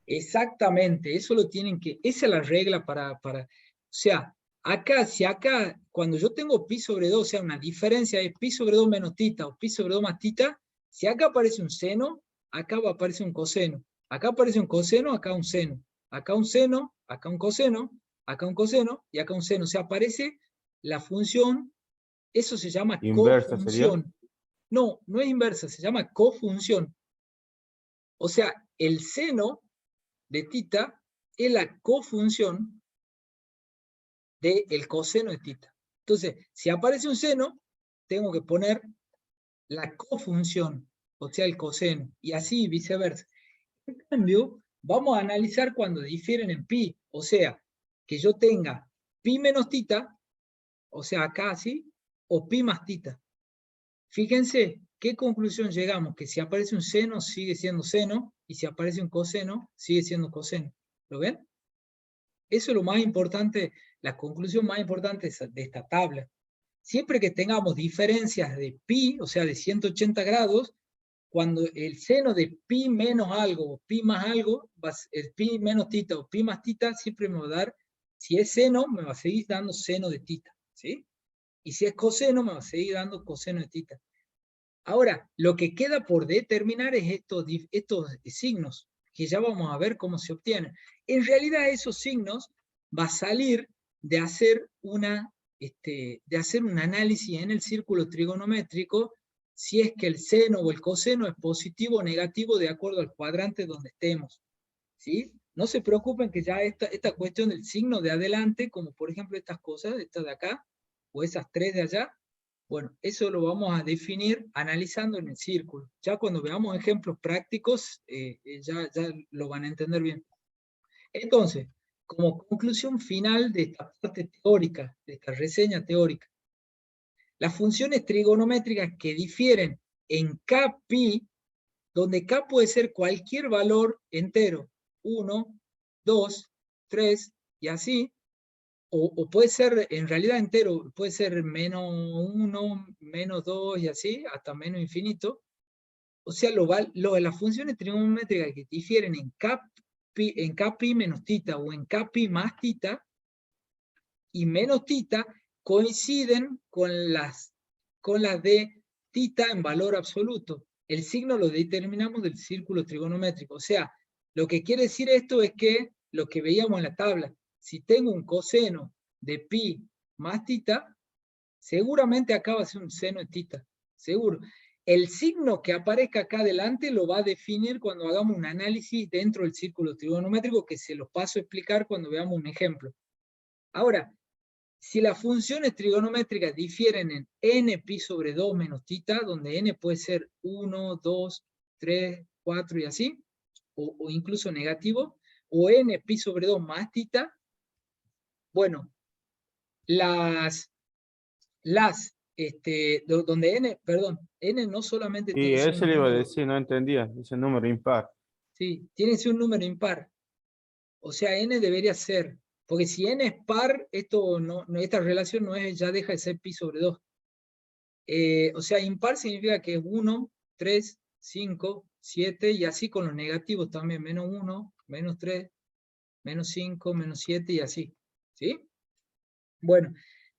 Exactamente, eso lo tienen que, esa es la regla o sea, acá, cuando yo tengo pi sobre 2, o sea, una diferencia es pi sobre 2 menos θ o pi sobre 2 más θ, si acá aparece un seno, acá va a aparecer un coseno. Acá aparece un coseno, acá un seno. Acá un seno, acá un coseno, acá un coseno y acá un seno. O sea, aparece la función, eso se llama Inversa cofunción. No, no es inversa, se llama cofunción. O sea, el seno de θ es la cofunción del coseno de θ. Entonces, si aparece un seno, tengo que poner la cofunción, o sea, el coseno, y así viceversa. En cambio, vamos a analizar cuando difieren en pi, o sea, que yo tenga pi menos θ, o sea, acá así, o pi más θ. Fíjense, ¿qué conclusión llegamos? Que si aparece un seno, sigue siendo seno, y si aparece un coseno, sigue siendo coseno. ¿Lo ven? Eso es lo más importante, la conclusión más importante de esta tabla. Siempre que tengamos diferencias de pi, o sea, de 180 grados, cuando el seno de pi menos algo, o pi más algo, el pi menos θ o pi más θ, siempre me va a dar, si es seno, me va a seguir dando seno de θ, ¿sí? Y si es coseno, me va a seguir dando coseno de θ. Ahora, lo que queda por determinar es estos signos, que ya vamos a ver cómo se obtienen. En realidad, esos signos va a salir de hacer un análisis en el círculo trigonométrico, si es que el seno o el coseno es positivo o negativo de acuerdo al cuadrante donde estemos, ¿sí? No se preocupen que ya esta cuestión del signo de adelante, como por ejemplo estas cosas, estas de acá, o esas tres de allá, Bueno, eso lo vamos a definir analizando en el círculo. Ya cuando veamos ejemplos prácticos, ya lo van a entender bien. Entonces, como conclusión final de esta parte teórica, de esta reseña teórica, las funciones trigonométricas que difieren en Kpi, donde K puede ser cualquier valor entero, 1, 2, 3 y así, o puede ser en realidad entero, puede ser menos 1, menos 2 y así, hasta menos infinito. O sea, las funciones trigonométricas que difieren en Kpi menos tita o en Kpi más tita y menos tita coinciden con las de tita en valor absoluto. El signo lo determinamos del círculo trigonométrico. O sea, lo que quiere decir esto es que lo que veíamos en la tabla, si tengo un coseno de pi más tita, seguramente acá va a ser un seno de tita, seguro. El signo que aparezca acá adelante lo va a definir cuando hagamos un análisis dentro del círculo trigonométrico, que se los paso a explicar cuando veamos un ejemplo. Ahora, si las funciones trigonométricas difieren en n pi sobre 2 menos tita, donde n puede ser 1, 2, 3, 4 y así, o incluso negativo, o n pi sobre 2 más tita, bueno, donde n no solamente Y tiene que ser eso un le iba a número, decir, no entendía. Ese número impar. sí, tiene que ser un número impar. O sea, n debería ser, porque si n es par, esta relación ya deja de ser pi sobre 2. O sea, impar significa que es 1, 3, 5, 7, y así con los negativos también, menos 1, menos 3, menos 5, menos 7 y así. ¿Sí? Bueno,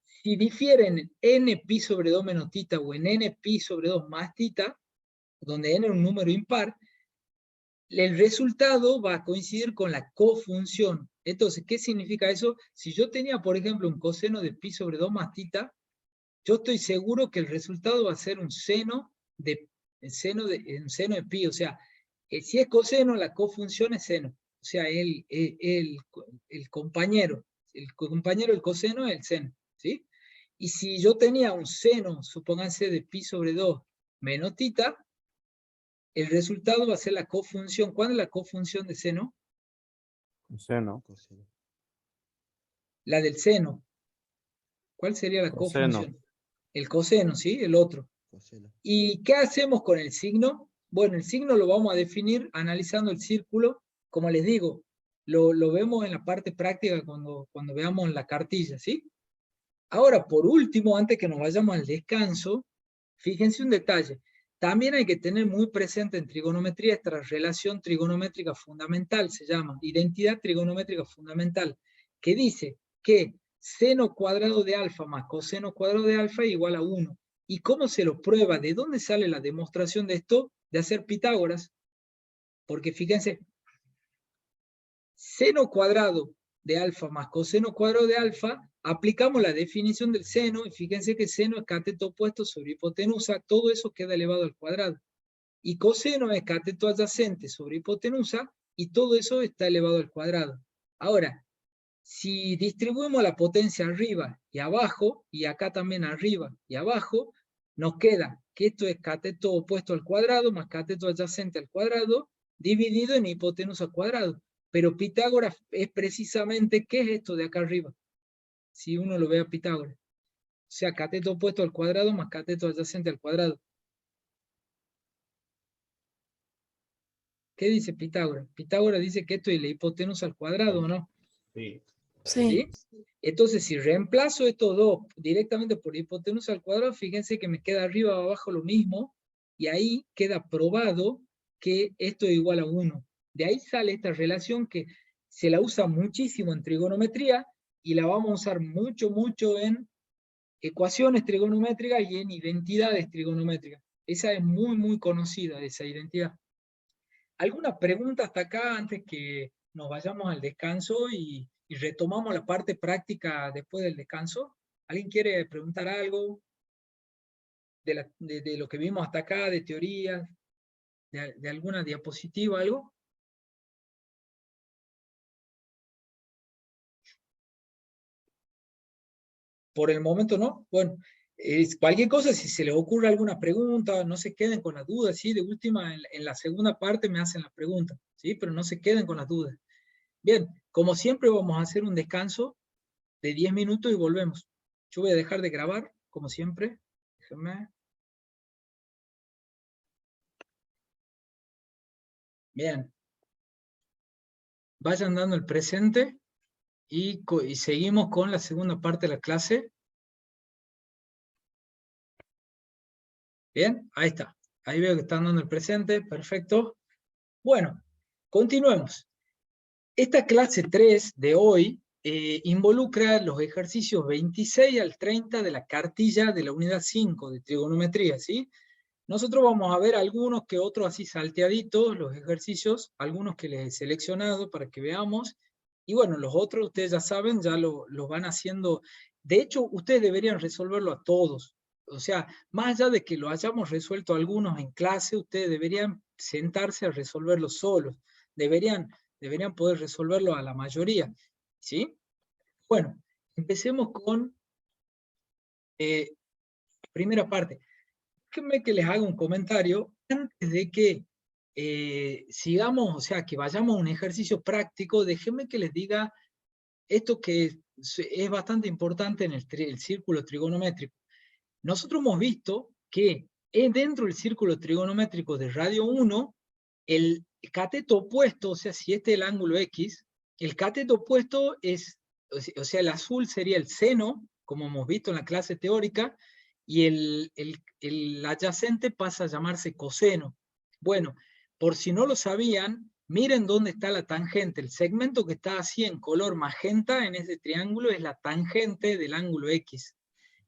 si difieren en n pi sobre 2 menos tita o en n pi sobre 2 más tita, donde n es un número impar, el resultado va a coincidir con la cofunción. Entonces, ¿qué significa eso? Si yo tenía, por ejemplo, un coseno de pi sobre 2 más tita, yo estoy seguro que el resultado va a ser un seno de pi. O sea, si es coseno, la cofunción es seno. O sea, el compañero del coseno es el seno. ¿Sí? Y si yo tenía un seno, supónganse, de pi sobre 2 menos tita, el resultado va a ser la cofunción. ¿Cuál es la cofunción de seno? Seno. Coseno. La del seno. ¿Cuál sería la Coseno. cofunción? El coseno, ¿sí? El otro. Coseno. ¿Y qué hacemos con el signo? Bueno, el signo lo vamos a definir analizando el círculo. Como les digo, lo vemos en la parte práctica cuando veamos la cartilla, ¿sí? Ahora, por último, antes que nos vayamos al descanso, fíjense un detalle. También hay que tener muy presente en trigonometría esta relación trigonométrica fundamental, se llama identidad trigonométrica fundamental, que dice que seno cuadrado de alfa más coseno cuadrado de alfa es igual a 1. ¿Y cómo se lo prueba? ¿De dónde sale la demostración de esto? De hacer Pitágoras. Porque fíjense, seno cuadrado de alfa más coseno cuadrado de alfa, aplicamos la definición del seno, y fíjense que seno es cateto opuesto sobre hipotenusa, todo eso queda elevado al cuadrado. Y coseno es cateto adyacente sobre hipotenusa, y todo eso está elevado al cuadrado. Ahora, si distribuimos la potencia arriba y abajo, y acá también arriba y abajo, nos queda que esto es cateto opuesto al cuadrado más cateto adyacente al cuadrado, dividido en hipotenusa al cuadrado. Pero Pitágoras es precisamente, ¿qué es esto de acá arriba? Si uno lo ve a Pitágoras. O sea, cateto opuesto al cuadrado más cateto adyacente al cuadrado. ¿Qué dice Pitágoras? Pitágoras dice que esto es la hipotenusa al cuadrado, ¿no? Sí. ¿Sí? Entonces, si reemplazo estos dos directamente por hipotenusa al cuadrado, fíjense que me queda arriba o abajo lo mismo, y ahí queda probado que esto es igual a 1. De ahí sale esta relación que se la usa muchísimo en trigonometría, y la vamos a usar mucho, mucho en ecuaciones trigonométricas y en identidades trigonométricas. Esa es muy, muy conocida, esa identidad. ¿Alguna pregunta hasta acá antes que nos vayamos al descanso y retomamos la parte práctica después del descanso? ¿Alguien quiere preguntar algo de lo que vimos hasta acá, de teoría, de alguna diapositiva, algo? Por el momento no. Bueno, Cualquier cosa, si se les ocurre alguna pregunta, no se queden con las dudas, ¿sí? De última, en la segunda parte me hacen las preguntas, ¿sí? Pero no se queden con las dudas. Bien, como siempre vamos a hacer un descanso de 10 minutos y volvemos. Yo voy a dejar de grabar, como siempre. Déjenme. Bien. Vayan dando el presente y seguimos con la segunda parte de la clase. Bien, ahí está. Ahí veo que están dando el presente, perfecto. Bueno, continuemos. Esta clase 3 de hoy involucra los ejercicios 26 al 30 de la cartilla de la unidad 5 de trigonometría, ¿sí? Nosotros vamos a ver algunos que otros así salteaditos, los ejercicios, algunos que les he seleccionado para que veamos, y bueno, los otros ustedes ya saben, ya los van haciendo. De hecho, ustedes deberían resolverlo a todos. O sea, más allá de que lo hayamos resuelto algunos en clase, ustedes deberían sentarse a resolverlo solos. Deberían poder resolverlo a la mayoría, ¿sí? Bueno, empecemos con primera parte. Déjenme que les haga un comentario antes de que sigamos, o sea, que vayamos a un ejercicio práctico. Déjenme que les diga esto que es bastante importante en el círculo trigonométrico. Nosotros hemos visto que dentro del círculo trigonométrico de radio 1, el cateto opuesto, o sea, si este es el ángulo X, el cateto opuesto es, o sea, el azul sería el seno, como hemos visto en la clase teórica, y el adyacente pasa a llamarse coseno. Bueno, por si no lo sabían, miren dónde está la tangente. El segmento que está así en color magenta en ese triángulo es la tangente del ángulo X.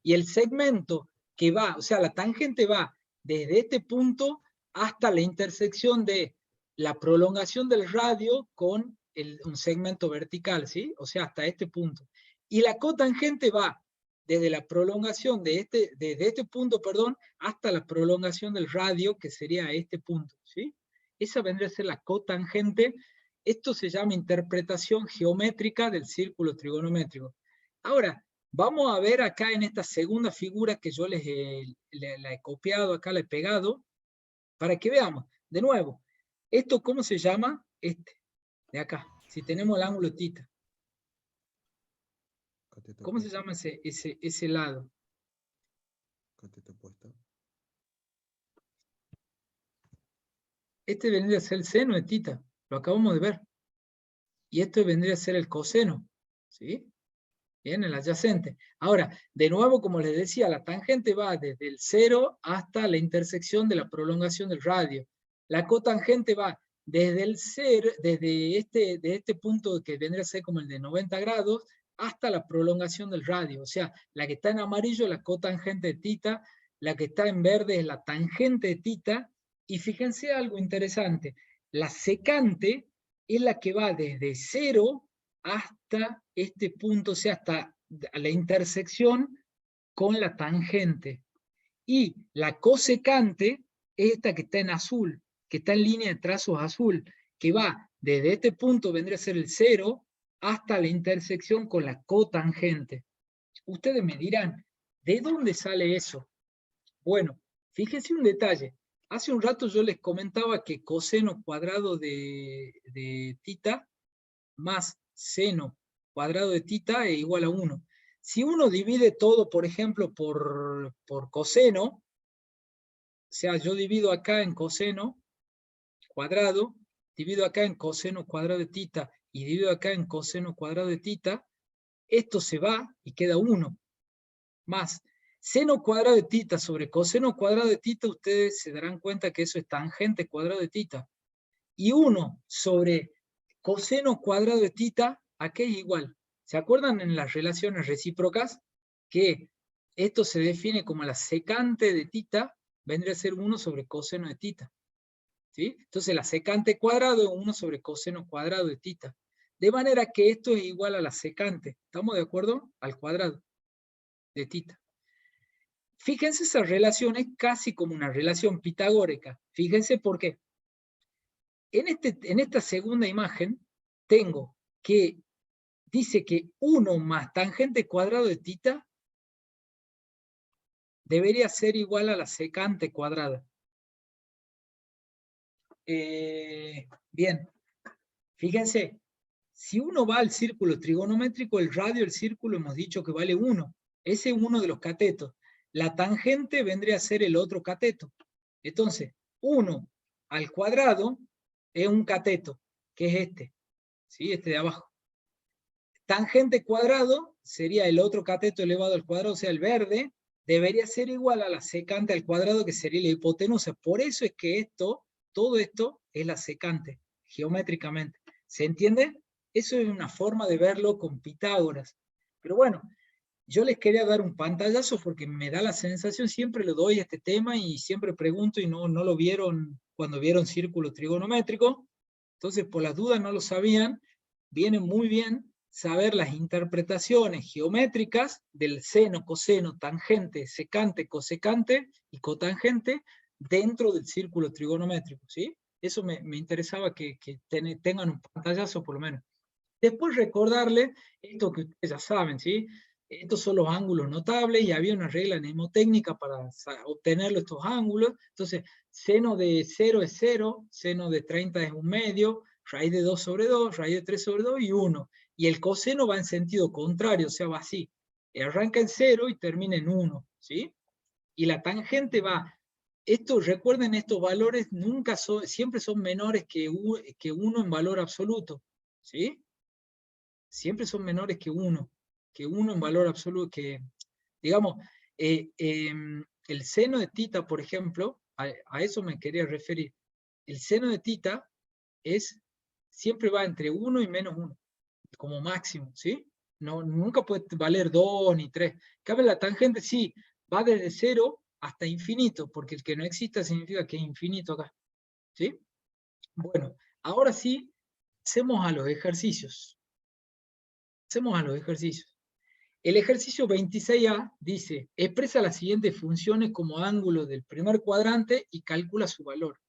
Y el segmento que va, o sea, la tangente va desde este punto hasta la intersección de la prolongación del radio con un segmento vertical, ¿sí? O sea, hasta este punto. Y la cotangente va desde la prolongación desde este punto, perdón, hasta la prolongación del radio, que sería este punto, ¿sí? Esa vendría a ser la cotangente. Esto se llama interpretación geométrica del círculo trigonométrico. Ahora, vamos a ver acá en esta segunda figura que yo la he copiado, acá la he pegado, para que veamos. De nuevo, ¿esto cómo se llama? Este, de acá. Si tenemos el ángulo tita. ¿Cómo se llama ese lado? Cateto opuesto. Este vendría a ser el seno de tita. Lo acabamos de ver. Y esto vendría a ser el coseno. ¿Sí? Bien, el adyacente. Ahora, de nuevo, como les decía, la tangente va desde el 0 hasta la intersección de la prolongación del radio. La cotangente va desde el 0, de este punto que vendría a ser como el de 90 grados, hasta la prolongación del radio. O sea, la que está en amarillo es la cotangente de tita, la que está en verde es la tangente de tita, y fíjense algo interesante, la secante es la que va desde 0 hasta este punto, o sea, hasta la intersección con la tangente. Y la cosecante es esta que está en azul, que está en línea de trazos azul, que va desde este punto, vendría a ser el 0, hasta la intersección con la cotangente. Ustedes me dirán, ¿de dónde sale eso? Bueno, fíjense un detalle. Hace un rato yo les comentaba que coseno cuadrado de tita más seno cuadrado de tita es igual a 1. Si uno divide todo, por ejemplo, por coseno, o sea, yo divido acá en coseno cuadrado, divido acá en coseno cuadrado de tita y divido acá en coseno cuadrado de tita, esto se va y queda 1. Más seno cuadrado de tita sobre coseno cuadrado de tita, ustedes se darán cuenta que eso es tangente cuadrado de tita. Y 1 sobre coseno cuadrado de tita, ¿a qué es igual? ¿Se acuerdan en las relaciones recíprocas? Que esto se define como la secante de tita, vendría a ser 1 sobre coseno de tita. ¿Sí? Entonces la secante cuadrado es 1 sobre coseno cuadrado de tita. De manera que esto es igual a la secante. ¿Estamos de acuerdo? Al cuadrado de tita. Fíjense, esa relación es casi como una relación pitagórica. Fíjense por qué. En esta segunda imagen tengo que dice que 1 más tangente cuadrado de tita debería ser igual a la secante cuadrada. Bien, fíjense, si uno va al círculo trigonométrico, el radio del círculo hemos dicho que vale 1. Ese es uno de los catetos. La tangente vendría a ser el otro cateto. Entonces, 1 al cuadrado es un cateto, que es este, ¿sí? Este de abajo. Tangente cuadrado sería el otro cateto elevado al cuadrado, o sea, el verde, debería ser igual a la secante al cuadrado, que sería la hipotenusa. Por eso es que todo esto es la secante, geométricamente. ¿Se entiende? Eso es una forma de verlo con Pitágoras. Pero bueno, yo les quería dar un pantallazo porque me da la sensación, siempre le doy este tema y siempre pregunto y no lo vieron cuando vieron círculo trigonométrico. Entonces, por las dudas no lo sabían, viene muy bien saber las interpretaciones geométricas del seno, coseno, tangente, secante, cosecante y cotangente dentro del círculo trigonométrico, ¿sí? Eso me interesaba que tengan un pantallazo por lo menos. Después recordarle esto que ustedes ya saben, ¿sí? Estos son los ángulos notables y había una regla mnemotécnica para obtener estos ángulos. Entonces, seno de 0 es 0, seno de 30 es 1/2, raíz de 2 sobre 2, raíz de 3 sobre 2 y 1. Y el coseno va en sentido contrario, o sea, va así. Arranca en 0 y termina en 1, ¿sí? Y la tangente va... recuerden, estos valores nunca siempre son menores que 1 en valor absoluto, ¿sí? Siempre son menores que 1 en valor absoluto, digamos, el seno de tita, por ejemplo, a eso me quería referir. El seno de tita siempre va entre 1 y menos 1, como máximo, ¿sí? No, nunca puede valer 2 ni 3. Cabe la tangente, sí, va desde 0 hasta infinito, porque el que no exista significa que es infinito acá, ¿sí? Bueno, ahora sí, hacemos a los ejercicios. El ejercicio 26A dice, expresa las siguientes funciones como ángulo del primer cuadrante y calcula su valor.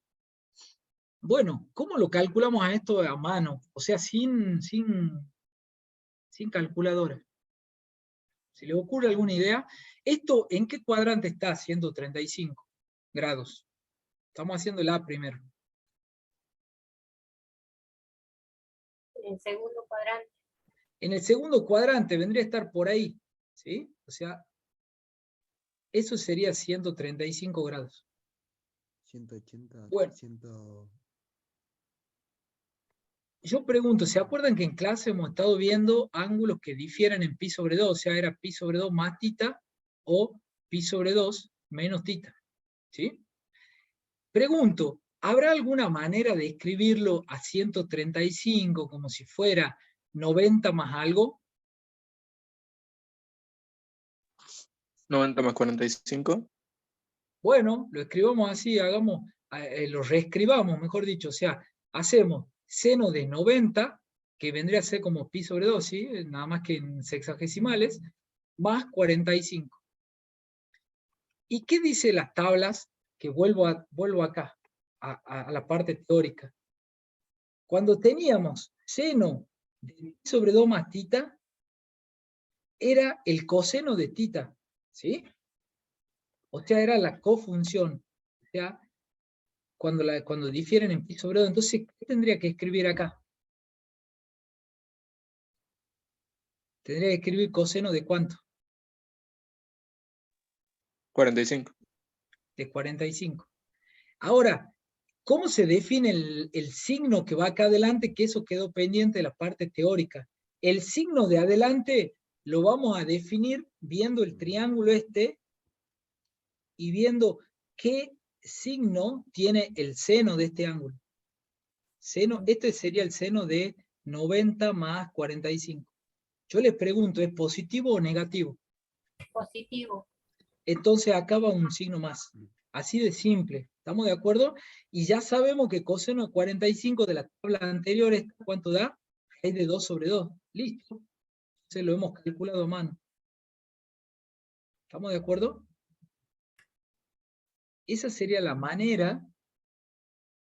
Bueno, ¿cómo lo calculamos a esto a mano? O sea, sin calculadora. ¿Se le ocurre alguna idea? ¿Esto en qué cuadrante está haciendo 35 grados? Estamos haciendo el A primero. En el segundo cuadrante. En el segundo cuadrante vendría a estar por ahí, ¿sí? O sea, eso sería 135 grados. 180, Bueno. 100... Yo pregunto, ¿se acuerdan que en clase hemos estado viendo ángulos que difieren en pi sobre 2? O sea, era pi sobre 2 más tita o pi sobre 2 menos tita, ¿sí? Pregunto, ¿habrá alguna manera de escribirlo a 135 como si fuera 90 más algo? 90 más 45. Bueno, lo escribamos así, lo reescribamos, mejor dicho, o sea, hacemos seno de 90, que vendría a ser como pi sobre 2, ¿sí? Nada más que en sexagesimales, más 45. ¿Y qué dice las tablas? Que vuelvo acá, a la parte teórica. Cuando teníamos seno de pi sobre 2 más tita, era el coseno de tita, ¿sí? O sea, era la cofunción. O sea, cuando difieren en pi sobre 2, entonces, ¿qué tendría que escribir acá? Tendría que escribir coseno de ¿cuánto? 45. De 45. Ahora, ¿cómo se define el signo que va acá adelante? Que eso quedó pendiente de la parte teórica. El signo de adelante lo vamos a definir viendo el triángulo este y viendo qué signo tiene el seno de este ángulo. Este sería el seno de 90 más 45. Yo les pregunto, ¿es positivo o negativo? Positivo. Entonces acá va un signo más. Así de simple. ¿Estamos de acuerdo? Y ya sabemos que coseno de 45 de la tabla anterior, ¿cuánto da? Es de 2 sobre 2. Listo. Entonces lo hemos calculado a mano. ¿Estamos de acuerdo? Esa sería la manera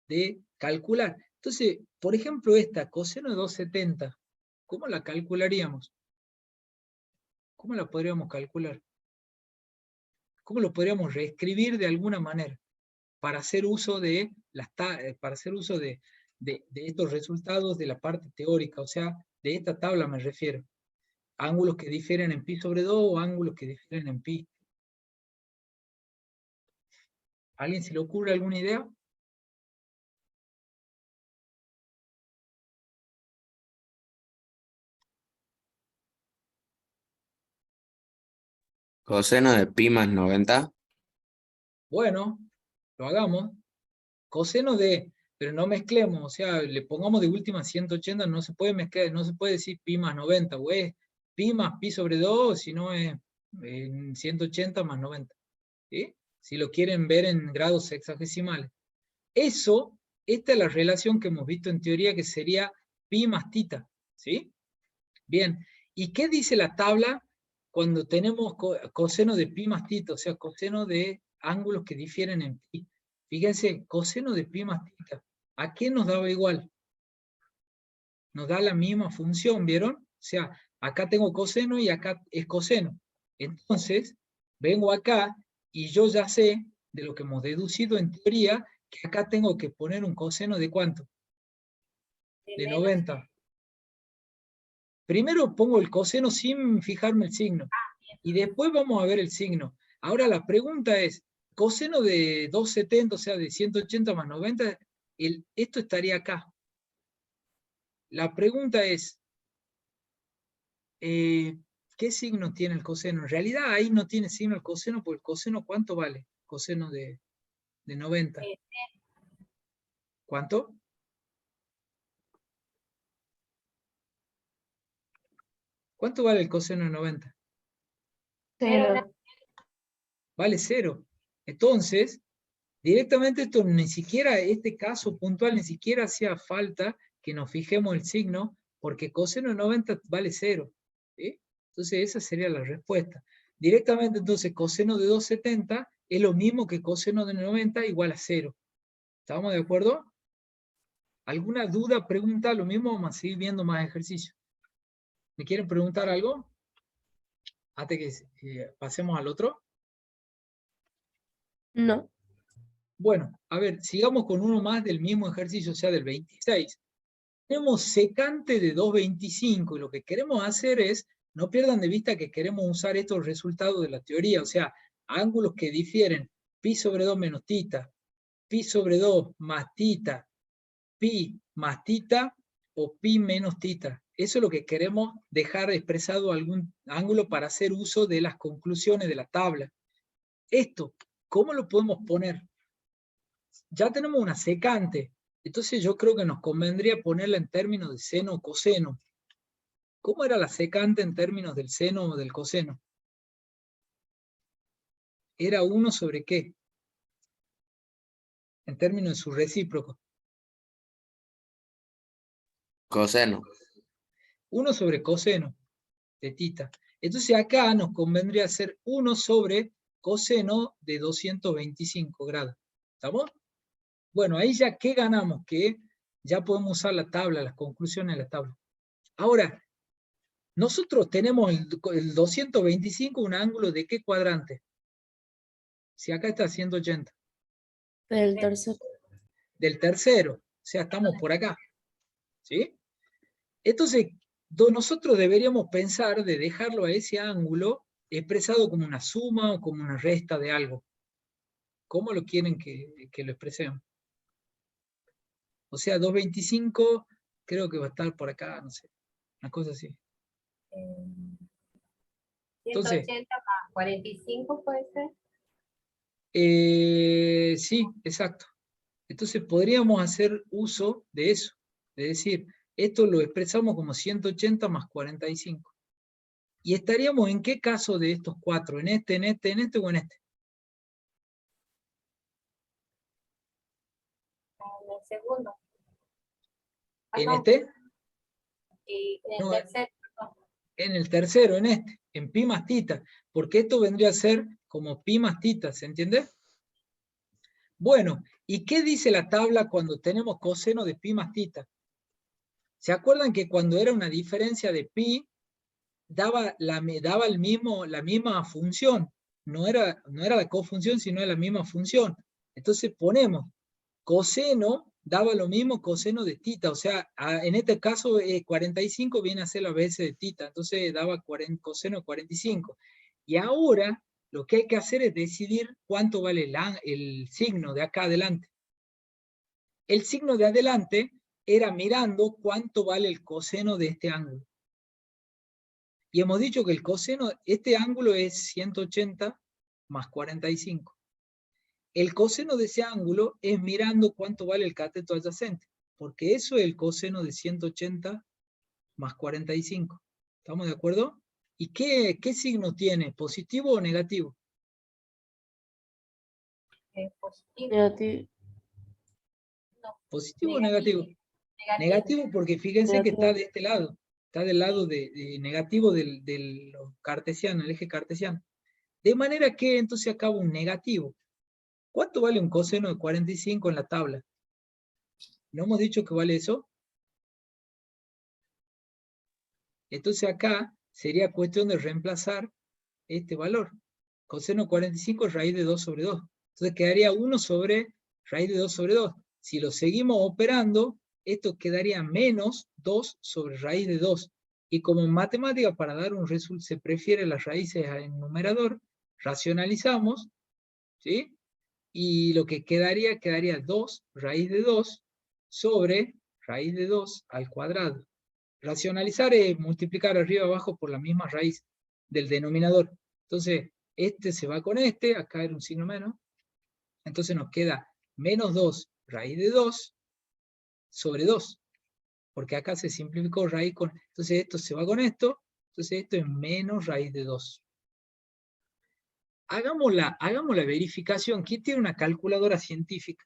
de calcular. Entonces, por ejemplo, esta coseno de 270, ¿cómo la calcularíamos? ¿Cómo la podríamos calcular? ¿Cómo lo podríamos reescribir de alguna manera para hacer uso de, de estos resultados de la parte teórica? O sea, de esta tabla me refiero. Ángulos que difieren en pi sobre 2 o ángulos que difieren en pi. ¿Alguien se le ocurre alguna idea? Coseno de pi más 90. Bueno, lo hagamos. Coseno de, pero no mezclemos, o sea, le pongamos de última 180, no se puede mezclar, no se puede decir pi más 90, o es pi más pi sobre 2, si no es 180 más 90. ¿Sí? Si lo quieren ver en grados sexagesimales. Eso, esta es la relación que hemos visto en teoría, que sería pi más tita. ¿Sí? Bien, ¿y qué dice la tabla cuando tenemos coseno de pi más tita? O sea, coseno de ángulos que difieren en pi. Fíjense, coseno de pi más tita. ¿A qué nos daba igual? Nos da la misma función, ¿vieron? O sea, acá tengo coseno y acá es coseno. Entonces, vengo acá y yo ya sé, de lo que hemos deducido en teoría, que acá tengo que poner un coseno de ¿cuánto? De 90. Primero pongo el coseno sin fijarme el signo. Y después vamos a ver el signo. Ahora la pregunta es, coseno de 270, o sea, de 180 más 90, esto estaría acá. La pregunta es, ¿qué signo tiene el coseno? En realidad ahí no tiene signo el coseno, porque el coseno, ¿cuánto vale? Coseno de 90. ¿Cuánto? ¿Cuánto vale el coseno de 90? Cero. Vale 0. Entonces, directamente esto ni siquiera, este caso puntual, ni siquiera hacía falta que nos fijemos el signo, porque coseno de 90 vale 0. ¿Sí? Entonces esa sería la respuesta. Directamente entonces coseno de 270 es lo mismo que coseno de 90 igual a 0. ¿Estamos de acuerdo? ¿Alguna duda, pregunta? Lo mismo, vamos a seguir viendo más ejercicios. ¿Me quieren preguntar algo? Antes que pasemos al otro. No. Bueno, a ver, sigamos con uno más del mismo ejercicio, o sea, del 26. Tenemos secante de 225 y lo que queremos hacer es, no pierdan de vista que queremos usar estos resultados de la teoría, o sea, ángulos que difieren pi sobre 2 menos tita, pi sobre 2 más tita, pi más tita o pi menos tita. Eso es lo que queremos dejar expresado algún ángulo para hacer uso de las conclusiones de la tabla. Esto, ¿cómo lo podemos poner? Ya tenemos una secante, entonces yo creo que nos convendría ponerla en términos de seno o coseno. ¿Cómo era la secante en términos del seno o del coseno? ¿Era 1 sobre qué? En términos de su recíproco. Coseno. 1 sobre coseno de tita. Entonces acá nos convendría hacer 1 sobre coseno de 225 grados. ¿Estamos? Bueno, ahí ya, ¿qué ganamos? Que ya podemos usar la tabla, las conclusiones de la tabla. Ahora, nosotros tenemos el 225, un ángulo de ¿qué cuadrante? Si acá está 180. El tercero. Del tercero, o sea, estamos por acá. ¿Sí? Entonces, nosotros deberíamos pensar de dejarlo a ese ángulo expresado como una suma o como una resta de algo. ¿Cómo lo quieren que lo expresemos? O sea, 225 creo que va a estar por acá, no sé, una cosa así. 180 más 45 puede ser. Sí, exacto. Entonces podríamos hacer uso de eso, de decir, esto lo expresamos como 180 más 45. ¿Y estaríamos en qué caso de estos cuatro? ¿En este, en este, en este o en este? En el segundo. ¿En no, este? y en el No, tercero. No. en el tercero, en este, en pi más tita, porque esto vendría a ser como pi más tita, ¿se entiende? Bueno, ¿y qué dice la tabla cuando tenemos coseno de pi más tita? ¿Se acuerdan que cuando era una diferencia de pi, daba la misma función? no era la cofunción, sino la misma función. Entonces ponemos coseno, daba lo mismo coseno de tita, o sea, en este caso 45 viene a ser la base de tita, entonces daba coseno de 45. Y ahora lo que hay que hacer es decidir cuánto vale el signo de acá adelante. El signo de adelante era mirando cuánto vale el coseno de este ángulo. Y hemos dicho que el coseno, este ángulo es 180 más 45. El coseno de ese ángulo es mirando cuánto vale el cateto adyacente, porque eso es el coseno de 180 más 45. ¿Estamos de acuerdo? ¿Y qué signo tiene? ¿Positivo o negativo? Positivo. Negativo. No, ¿Positivo o negativo? Negativo porque fíjense que está de este lado. Está del lado de negativo del cartesiano, el eje cartesiano. De manera que entonces acaba un negativo. ¿Cuánto vale un coseno de 45 en la tabla? ¿No hemos dicho que vale eso? Entonces acá sería cuestión de reemplazar este valor. Coseno 45 es raíz de 2 sobre 2. Entonces quedaría 1 sobre raíz de 2 sobre 2. Si lo seguimos operando, esto quedaría menos 2 sobre raíz de 2. Y como en matemática, para dar un resultado, se prefiere las raíces en numerador, racionalizamos, ¿sí? Y lo que quedaría 2 raíz de 2 sobre raíz de 2 al cuadrado. Racionalizar es multiplicar arriba abajo por la misma raíz del denominador. Entonces, este se va con este, acá era un signo menos. Entonces nos queda menos 2 raíz de 2 sobre 2. Porque acá se simplificó raíz con... Entonces esto se va con esto. Entonces esto es menos raíz de 2. Hagamos la verificación. ¿Quién tiene una calculadora científica?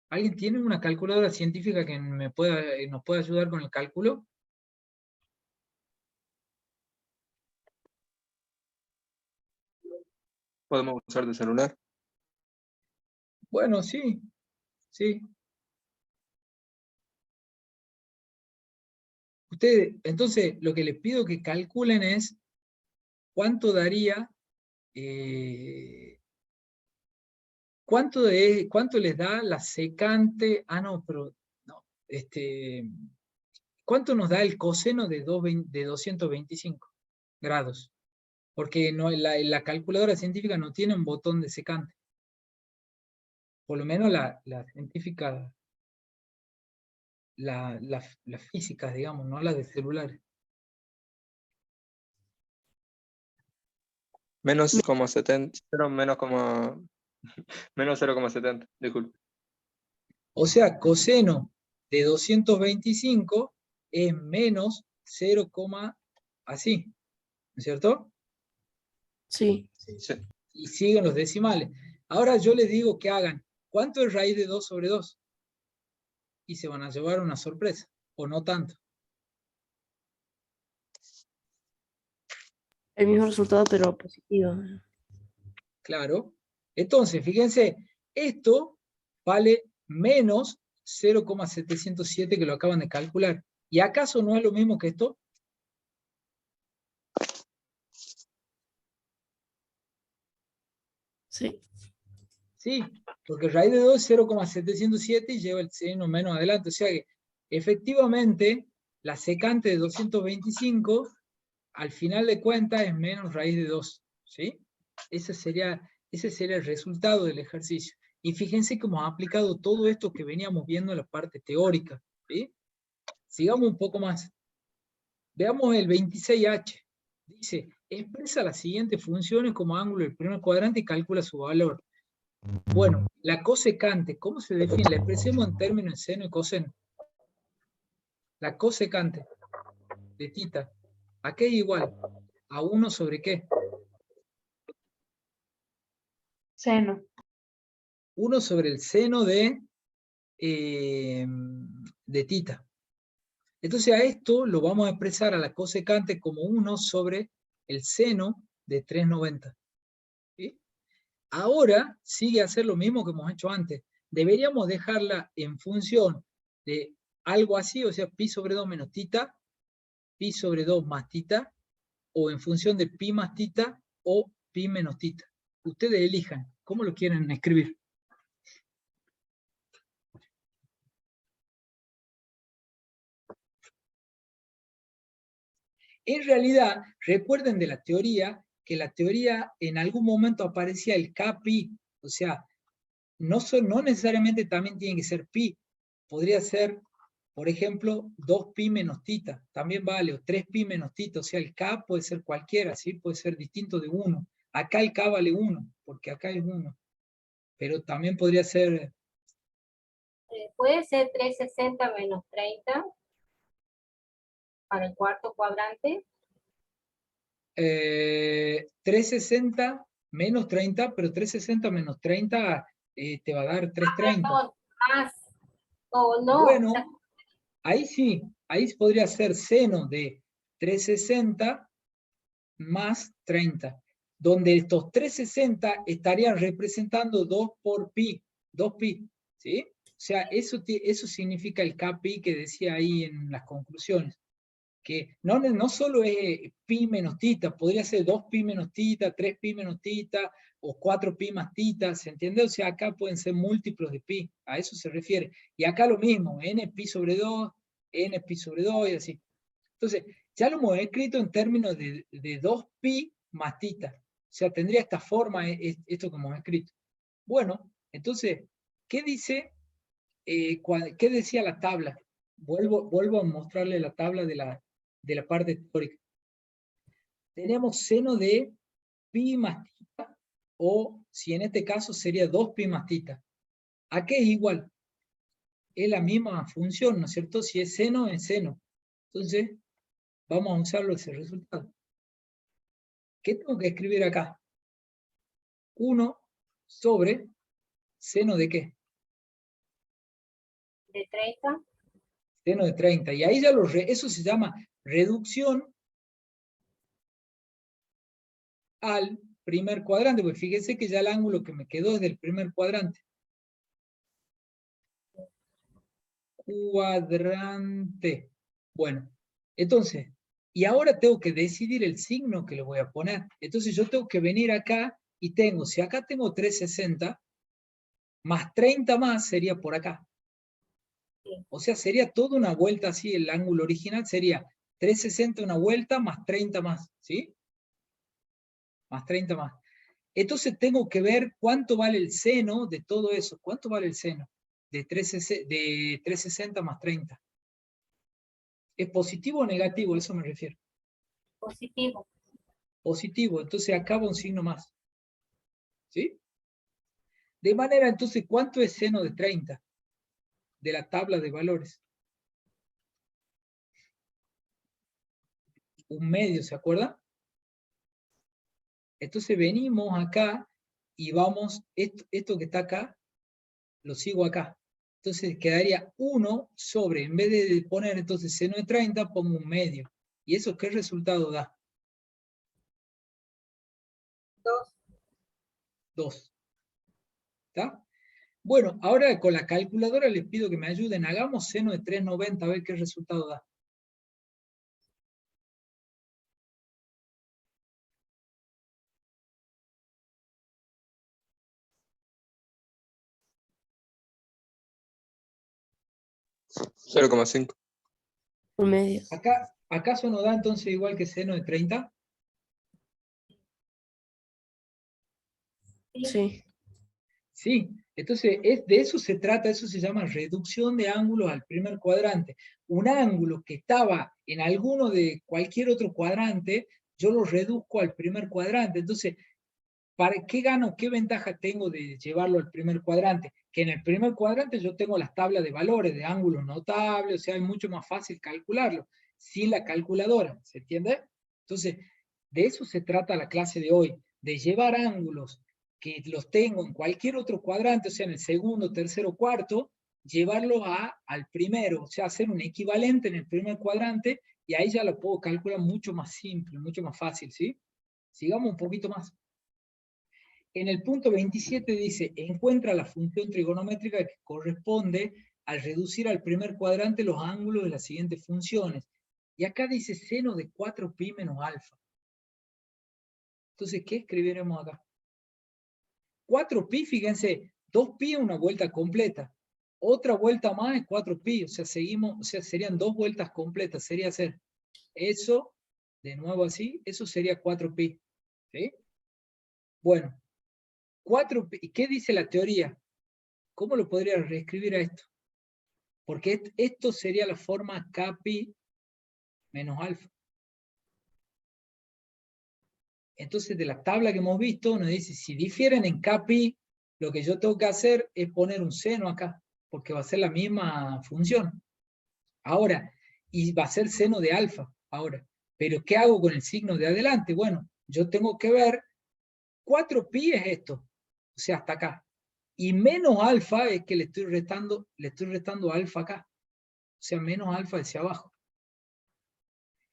¿Alguien tiene una calculadora científica que nos pueda ayudar con el cálculo? Podemos usar de celular. Bueno, sí, sí. Ustedes, entonces, lo que les pido que calculen es cuánto daría, cuánto les da la secante, no, pero, no, ¿cuánto nos da el coseno de 225 grados? Porque no, la calculadora científica no tiene un botón de secante. Por lo menos la científica, las físicas, digamos, no las de celulares. Menos 0,70, menos 0,70, disculpe. O sea, coseno de 225 es menos 0, así, ¿no es cierto? Sí. Sí. Y siguen los decimales. Ahora yo les digo que hagan, ¿cuánto es raíz de 2 sobre 2? Y se van a llevar una sorpresa, o no tanto. El mismo resultado, pero positivo. Claro. Entonces, fíjense, esto vale menos 0,707 que lo acaban de calcular. ¿Y acaso no es lo mismo que esto? Sí. Sí, porque raíz de 2 es 0,707 y lleva el signo menos adelante. O sea que, efectivamente, la secante de 225, al final de cuentas, es menos raíz de 2. ¿Sí? Ese sería el resultado del ejercicio. Y fíjense que hemos aplicado todo esto que veníamos viendo en la parte teórica. ¿Sí? Sigamos un poco más. Veamos el 26H. Dice, expresa las siguientes funciones como ángulo del primer cuadrante y calcula su valor. Bueno, la cosecante, ¿cómo se define? La expresemos en términos de seno y coseno. La cosecante de tita, ¿a qué es igual? ¿A 1 sobre qué? Seno. 1 sobre el seno de tita. Entonces a esto lo vamos a expresar a la cosecante como 1 sobre el seno de 390. ¿Sí? Ahora sigue a hacer lo mismo que hemos hecho antes. deberíamos dejarla en función de algo así, o sea, pi sobre 2 menos tita, pi sobre 2 más tita, o en función de pi más tita, o pi menos tita. Ustedes elijan, ¿cómo lo quieren escribir? En realidad, recuerden de la teoría, que la teoría en algún momento aparecía el kpi, o sea, no necesariamente también tiene que ser pi, podría ser, por ejemplo, 2pi menos tita, también vale, o 3pi menos tita, o sea, el k puede ser cualquiera, ¿sí? Puede ser distinto de 1. Acá el k vale 1, porque acá es 1, pero también podría ser... Puede ser 360 menos 30 para el cuarto cuadrante. 360 menos 30, pero 360 menos 30 te va a dar 330. Perdón, más. O no. Bueno, ahí sí, ahí podría ser seno de 360 más 30, donde estos 360 estarían representando 2 por pi, 2pi, ¿sí? O sea, eso significa el kpi que decía ahí en las conclusiones, que no solo es pi menos tita, podría ser 2pi menos tita, 3pi menos tita, o 4pi más tita, ¿se entiende? O sea, acá pueden ser múltiplos de pi, a eso se refiere. Y acá lo mismo, n pi sobre 2, n pi sobre 2 y así. Entonces, ya lo hemos escrito en términos de 2pi más tita. O sea, tendría esta forma, esto que hemos escrito. Bueno, entonces, ¿qué dice? ¿Qué decía la tabla? Vuelvo a mostrarle la tabla de la parte teórica. Tenemos seno de pi más tita, o si en este caso sería 2pi más tita. ¿A qué es igual? Es la misma función, ¿no es cierto? Si es seno, es seno. Entonces, vamos a usarlo ese resultado. ¿Qué tengo que escribir acá? 1 sobre seno de qué? De 30. Seno de 30. Y ahí ya eso se llama reducción al primer cuadrante, porque fíjense que ya el ángulo que me quedó es del primer cuadrante. Cuadrante. Bueno, entonces, y ahora tengo que decidir el signo que le voy a poner. Entonces yo tengo que venir acá y tengo, si acá tengo 360, más 30 más sería por acá. O sea, sería toda una vuelta así, el ángulo original sería 360 una vuelta más 30 más, ¿sí? Más 30 más. Entonces tengo que ver cuánto vale el seno de todo eso. ¿Cuánto vale el seno de 360 más 30? ¿Es positivo o negativo? A eso me refiero. Positivo. Positivo, entonces acaba un signo más. ¿Sí? De manera, entonces, ¿cuánto es seno de 30? De la tabla de valores. 1/2, ¿se acuerdan? Entonces venimos acá y vamos, esto que está acá, lo sigo acá. Entonces quedaría 1 sobre, en vez de poner entonces seno de 30, pongo 1/2. ¿Y eso qué resultado da? 2. 2. ¿Está? Bueno, ahora con la calculadora les pido que me ayuden. Hagamos seno de 390 a ver qué resultado da. $0,5. 1/2. ¿Acaso no da entonces igual que seno de 30? Sí. Sí, entonces de eso se trata, eso se llama reducción de ángulos al primer cuadrante. Un ángulo que estaba en alguno de cualquier otro cuadrante, yo lo reduzco al primer cuadrante. Entonces, ¿para qué gano, qué ventaja tengo de llevarlo al primer cuadrante? Que en el primer cuadrante yo tengo las tablas de valores, de ángulos notables, o sea, es mucho más fácil calcularlo, sin la calculadora, ¿se entiende? Entonces, de eso se trata la clase de hoy, de llevar ángulos que los tengo en cualquier otro cuadrante, o sea, en el segundo, tercero, cuarto, llevarlo al primero, o sea, hacer un equivalente en el primer cuadrante, y ahí ya lo puedo calcular mucho más simple, mucho más fácil, ¿sí? Sigamos un poquito más. En el punto 27 dice, encuentra la función trigonométrica que corresponde al reducir al primer cuadrante los ángulos de las siguientes funciones. Y acá dice seno de 4pi menos alfa. Entonces, ¿qué escribiremos acá? 4pi, fíjense, 2pi es una vuelta completa. Otra vuelta más es 4pi, o sea, seguimos, o sea, serían 2 vueltas completas. Sería hacer eso, de nuevo así, eso sería 4pi. ¿Sí? Bueno, 4pi, ¿qué dice la teoría? ¿Cómo lo podría reescribir a esto? Porque esto sería la forma kpi menos alfa. Entonces, de la tabla que hemos visto, nos dice, si difieren en kpi, lo que yo tengo que hacer es poner un seno acá, porque va a ser la misma función. Ahora, y va a ser seno de alfa, ahora. Pero, ¿qué hago con el signo de adelante? Bueno, yo tengo que ver, 4pi es esto, o sea, hasta acá. Y menos alfa es que le estoy restando alfa acá. O sea, menos alfa hacia abajo.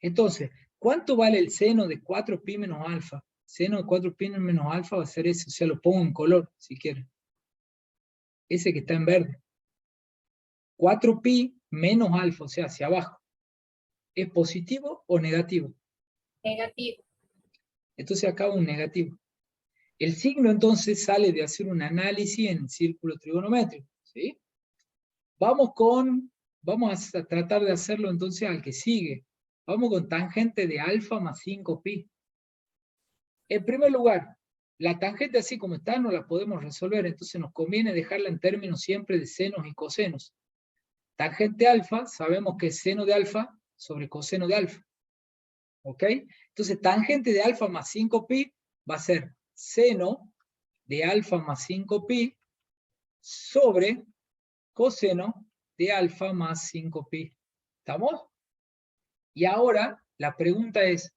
Entonces, ¿cuánto vale el seno de 4pi menos alfa? Seno de 4pi menos alfa va a ser ese, o sea, lo pongo en color, si quieren. Ese que está en verde. 4pi menos alfa, o sea, hacia abajo. ¿Es positivo o negativo? Negativo. Entonces acá un negativo. El signo entonces sale de hacer un análisis en círculo trigonométrico, ¿sí? Vamos a tratar de hacerlo entonces al que sigue. Vamos con tangente de alfa más 5pi. En primer lugar, la tangente así como está no la podemos resolver, entonces nos conviene dejarla en términos siempre de senos y cosenos. Tangente alfa, sabemos que es seno de alfa sobre coseno de alfa. ¿Ok? Entonces, tangente de alfa más 5pi va a ser seno de alfa más 5pi sobre coseno de alfa más 5pi. ¿Estamos? Y ahora, la pregunta es,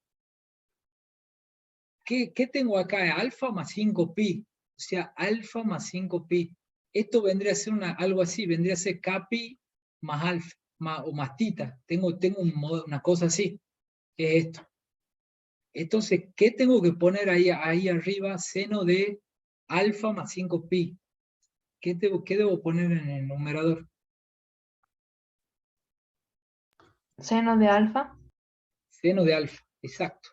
¿qué tengo acá? Alfa más 5pi. O sea, alfa más 5pi. Esto vendría a ser algo así, vendría a ser capi más alfa, o más tita. Tengo una cosa así, que es esto. Entonces, ¿qué tengo que poner ahí arriba? Seno de alfa más 5pi. ¿Qué debo poner en el numerador? Seno de alfa. Seno de alfa, exacto.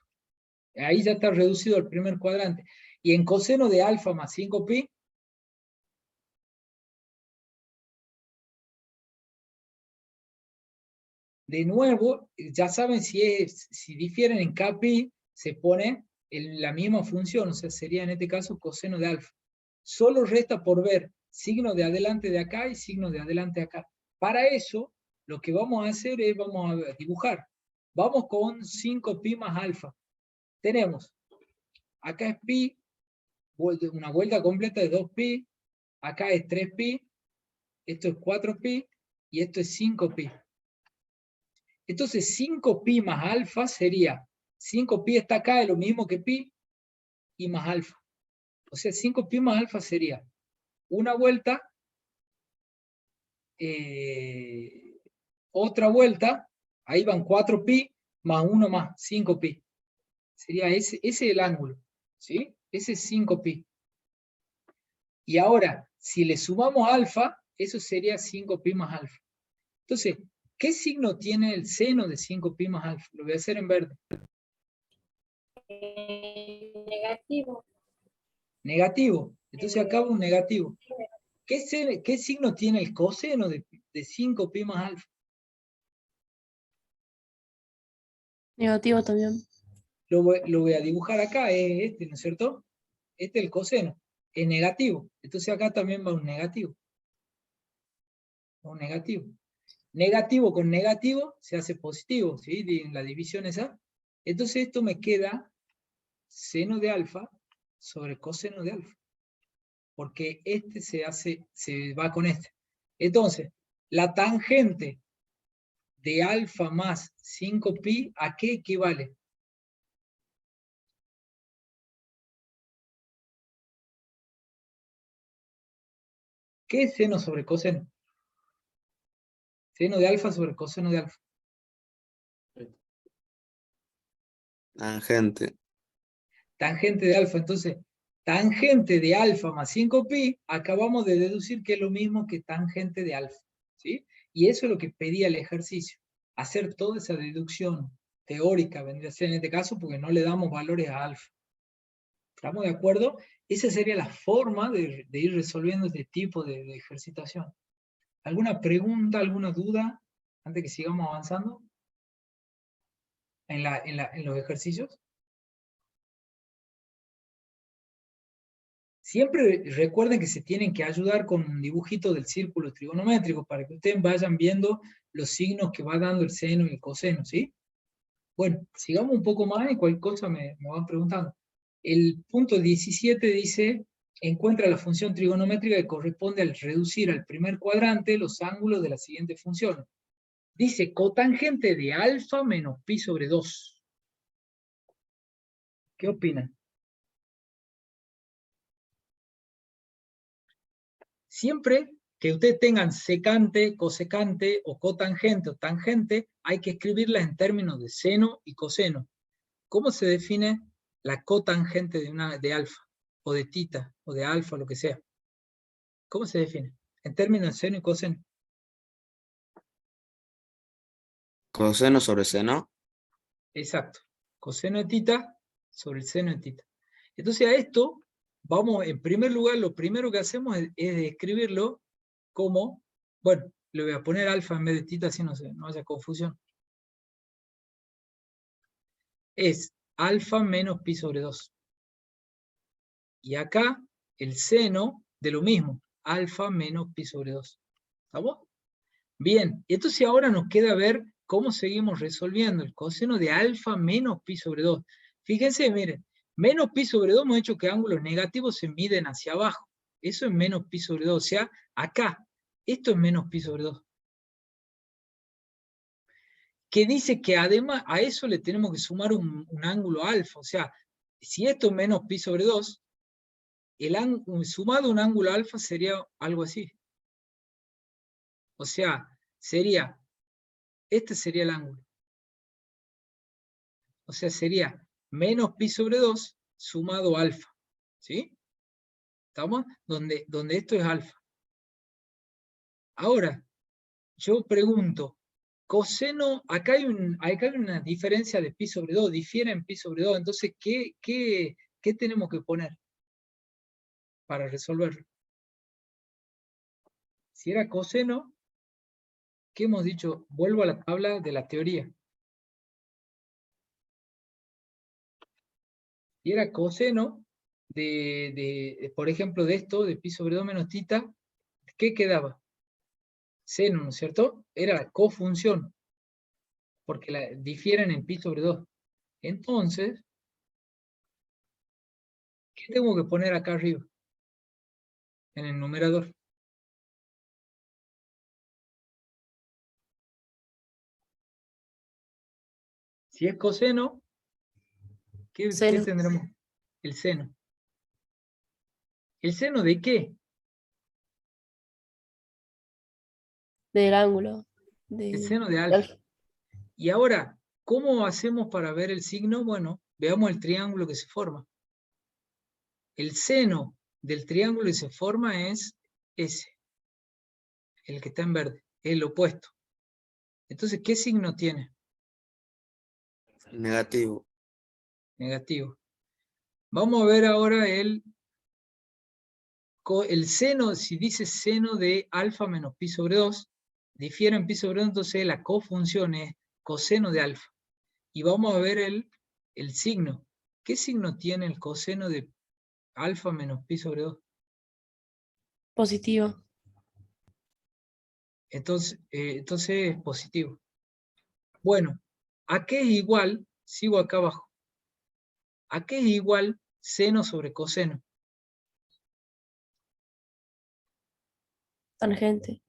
Ahí ya está reducido al primer cuadrante. Y en coseno de alfa más 5pi, de nuevo, ya saben si difieren en kpi, se pone la misma función, o sea, sería en este caso coseno de alfa. Solo resta por ver signo de adelante de acá y signo de adelante de acá. Para eso, lo que vamos a hacer es, vamos a dibujar. Vamos con 5pi más alfa. Tenemos, acá es pi, una vuelta completa de 2pi, acá es 3pi, esto es 4pi, y esto es 5pi. Entonces 5pi más alfa sería, 5pi está acá, es lo mismo que pi, y más alfa. O sea, 5pi más alfa sería una vuelta, otra vuelta, ahí van 4pi, más 1 más 5pi. Sería ese es el ángulo, ¿sí? Ese es 5pi. Y ahora, si le sumamos alfa, eso sería 5pi más alfa. Entonces, ¿qué signo tiene el seno de 5pi más alfa? Lo voy a hacer en verde. Negativo. Negativo. Entonces acá va un negativo. ¿Qué signo tiene el coseno de 5pi más alfa? Negativo también. Lo voy a dibujar acá, es este, ¿no es cierto? Este es el coseno, es negativo. Entonces acá también va un negativo. Un negativo. Negativo con negativo se hace positivo, ¿sí? En la división esa. Entonces esto me queda seno de alfa sobre coseno de alfa. Porque este se va con este. Entonces, la tangente de alfa más 5pi, ¿a qué equivale? ¿Qué es seno sobre coseno? Seno de alfa sobre coseno de alfa. Tangente. Tangente de alfa. Entonces, tangente de alfa más 5pi, acabamos de deducir que es lo mismo que tangente de alfa, ¿sí? Y eso es lo que pedía el ejercicio, hacer toda esa deducción teórica, vendría a ser en este caso, porque no le damos valores a alfa. ¿Estamos de acuerdo? Esa sería la forma de ir resolviendo este tipo de ejercitación. ¿Alguna pregunta, alguna duda, antes que sigamos avanzando en los ejercicios? Siempre recuerden que se tienen que ayudar con un dibujito del círculo trigonométrico para que ustedes vayan viendo los signos que va dando el seno y el coseno, ¿sí? Bueno, sigamos un poco más y cualquier cosa me van preguntando. El punto 17 dice, encuentra la función trigonométrica que corresponde al reducir al primer cuadrante los ángulos de la siguiente función. Dice cotangente de alfa menos pi sobre 2. ¿Qué opinan? Siempre que ustedes tengan secante, cosecante o cotangente o tangente, hay que escribirlas en términos de seno y coseno. ¿Cómo se define la cotangente de alfa, o de tita, o de alfa, lo que sea? ¿Cómo se define? En términos de seno y coseno. Coseno sobre seno. Exacto. Coseno de tita sobre el seno de tita. Entonces a esto, vamos, en primer lugar, lo primero que hacemos es escribirlo como, bueno, le voy a poner alfa en vez de tita, así no haya confusión. Es alfa menos pi sobre 2. Y acá, el seno de lo mismo, alfa menos pi sobre 2. ¿Estamos? Bien, entonces ahora nos queda ver cómo seguimos resolviendo el coseno de alfa menos pi sobre 2. Fíjense, miren, menos pi sobre 2 hemos dicho que ángulos negativos se miden hacia abajo. Eso es menos pi sobre 2, o sea, acá, esto es menos pi sobre 2. Que dice que además a eso le tenemos que sumar un ángulo alfa, o sea, si esto es menos pi sobre 2, sumado un ángulo alfa sería algo así. O sea, este sería el ángulo. O sea, sería menos pi sobre 2 sumado alfa. ¿Sí? ¿Estamos? Donde esto es alfa. Ahora, yo pregunto, coseno, acá hay una diferencia de pi sobre 2, difiere en pi sobre 2, entonces, ¿qué tenemos que poner para resolverlo? Si era coseno, ¿qué hemos dicho? Vuelvo a la tabla de la teoría. Si era coseno por ejemplo, de esto, de pi sobre 2 menos tita, ¿qué quedaba? Seno, ¿no es cierto? Era cofunción, porque difieren en pi sobre 2. Entonces, ¿qué tengo que poner acá arriba? En el numerador. Si es coseno, ¿qué Seno. tendremos? El seno. ¿El seno de qué? Del ángulo. El seno de alfa. Y ahora, ¿cómo hacemos para ver el signo? Bueno, veamos el triángulo que se forma. El seno del triángulo que se forma es ese, el que está en verde, el opuesto. Entonces, ¿qué signo tiene? Negativo. Negativo. Vamos a ver ahora el seno, si dice seno de alfa menos pi sobre 2, difiere en pi sobre 2, entonces la cofunción es coseno de alfa. Y vamos a ver el signo. ¿Qué signo tiene el coseno de alfa menos pi sobre 2? Positivo. Entonces es positivo. Bueno, ¿a qué es igual? Sigo acá abajo. ¿A qué es igual seno sobre coseno? Tangente.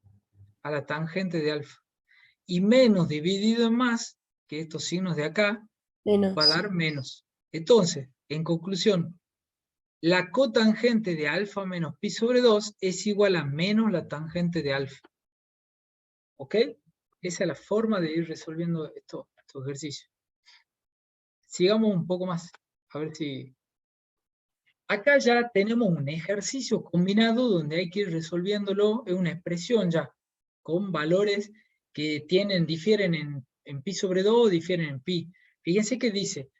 A la tangente de alfa. Y menos dividido en más, que estos signos de acá, Menos. va a dar menos. Entonces, en conclusión, la cotangente de alfa menos pi sobre 2 es igual a menos la tangente de alfa. ¿Ok? Esa es la forma de ir resolviendo estos ejercicios. Sigamos un poco más, a ver si Acá ya tenemos un ejercicio combinado donde hay que ir resolviéndolo, es una expresión ya, con valores que difieren en pi sobre 2, difieren en pi. Fíjense que dice,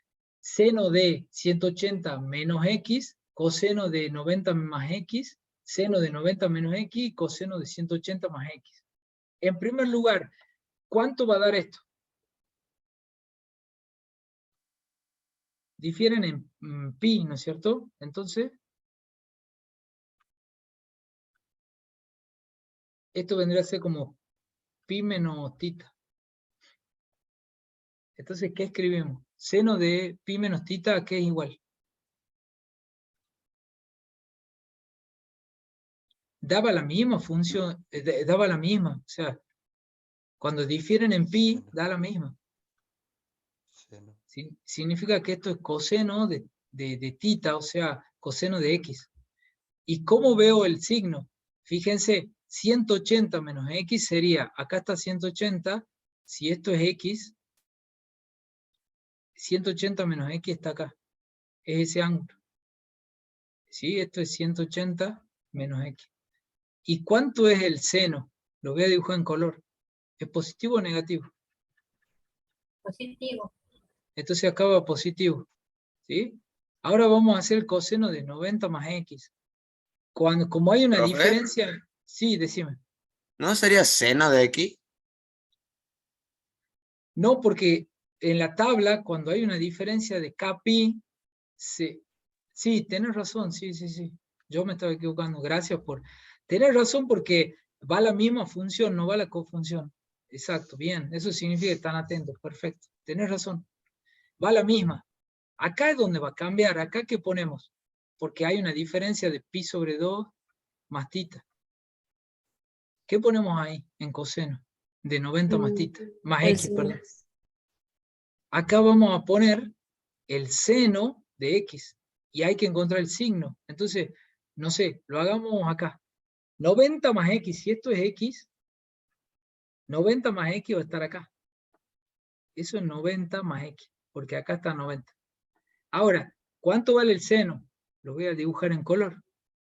seno de 180 menos x, coseno de 90 más x, seno de 90 menos x, y coseno de 180 más x. En primer lugar, ¿cuánto va a dar esto? Difieren en pi, ¿no es cierto? Entonces, esto vendría a ser como pi menos tita. Entonces, ¿qué escribimos? Seno de pi menos tita, ¿qué es igual? Daba la misma función, daba la misma, o sea, cuando difieren en pi, da la misma. Seno. Significa que esto es coseno de tita, o sea, coseno de x. ¿Y cómo veo el signo? Fíjense, 180 menos x sería, acá está 180, si esto es x, 180 menos x está acá, es ese ángulo. ¿Sí? Esto es 180 menos x. ¿Y cuánto es el seno? Lo voy a dibujar en color. ¿Es positivo o negativo? Positivo. Entonces acá va positivo. ¿Sí? Ahora vamos a hacer el coseno de 90 más x. Como hay una ¿Profe? diferencia... Sí, decime. ¿No sería seno de X? No, porque en la tabla, cuando hay una diferencia de kpi, sí, tenés razón, sí. Yo me estaba equivocando, gracias por... Tenés razón porque va la misma función, no va la cofunción. Exacto, bien, eso significa que están atentos, perfecto. Tenés razón, va la misma. Acá es donde va a cambiar, acá ¿qué ponemos? Porque hay una diferencia de pi sobre 2 más tita. ¿Qué ponemos ahí en coseno? De 90 más tita, más El x, seno. perdón. Acá vamos a poner el seno de x y hay que encontrar el signo. Entonces, no sé, lo hagamos acá. 90 más x, si esto es x, 90 más x va a estar acá. Eso es 90 más x, porque acá está 90. Ahora, ¿cuánto vale el seno? Lo voy a dibujar en color.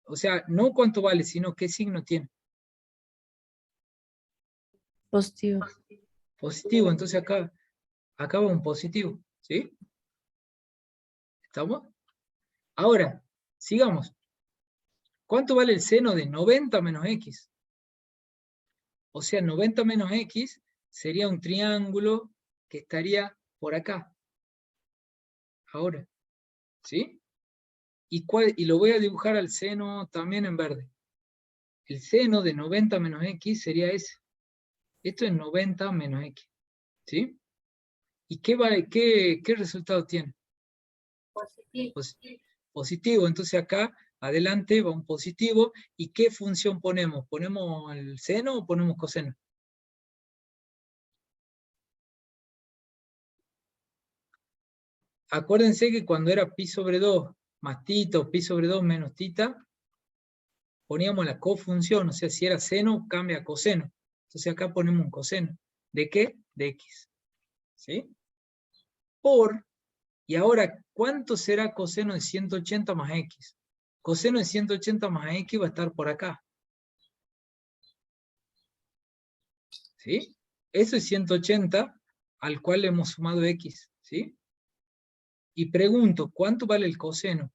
O sea, no cuánto vale, sino qué signo tiene. Positivo. Positivo, entonces acá va un positivo, ¿sí? ¿Estamos? Ahora, sigamos. ¿Cuánto vale el seno de 90 menos x? O sea, 90 menos x sería un triángulo que estaría por acá. Ahora, ¿sí? Y lo voy a dibujar al seno también en verde. El seno de 90 menos x sería ese. Esto es 90 menos x. ¿Sí? ¿Y qué resultado tiene? Positivo. Positivo. Entonces acá, adelante, va un positivo. ¿Y qué función ponemos? ¿Ponemos el seno o ponemos coseno? Acuérdense que cuando era pi sobre 2 más tita o pi sobre 2 menos tita, poníamos la cofunción, o sea, si era seno, cambia a coseno. Entonces acá ponemos un coseno. ¿De qué? De x. ¿Sí? Y ahora, ¿cuánto será coseno de 180 más x? Coseno de 180 más x va a estar por acá. ¿Sí? Eso es 180 al cual le hemos sumado x. ¿Sí? Y pregunto, ¿cuánto vale el coseno?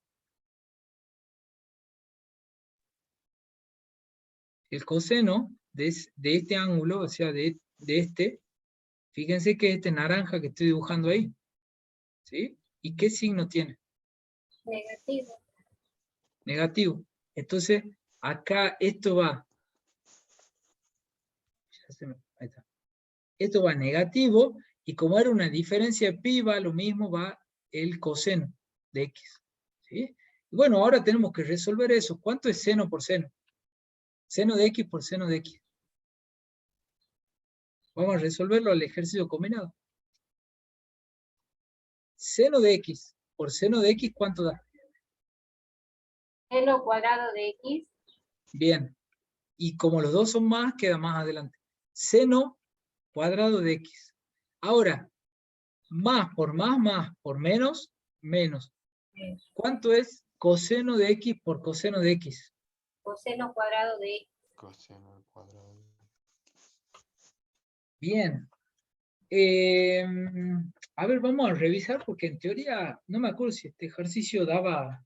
El coseno de este ángulo, o sea, de este, fíjense que este naranja que estoy dibujando ahí, ¿sí? ¿Y qué signo tiene? Negativo. Negativo. Entonces, acá esto va, ahí está. Esto va negativo, y como era una diferencia de pi, va lo mismo, va el coseno de x. ¿Sí? Y bueno, ahora tenemos que resolver eso. ¿Cuánto es seno por seno? Seno de x por seno de x. Vamos a resolverlo al ejercicio combinado. Seno de x por seno de x, ¿cuánto da? Seno cuadrado de x. Bien. Y como los dos son más, queda más adelante. Seno cuadrado de x. Ahora, más por menos, menos. ¿Cuánto es coseno de x por coseno de x. Coseno cuadrado de X. Coseno al cuadrado. Bien. A ver, vamos a revisar porque en teoría, no me acuerdo si este ejercicio daba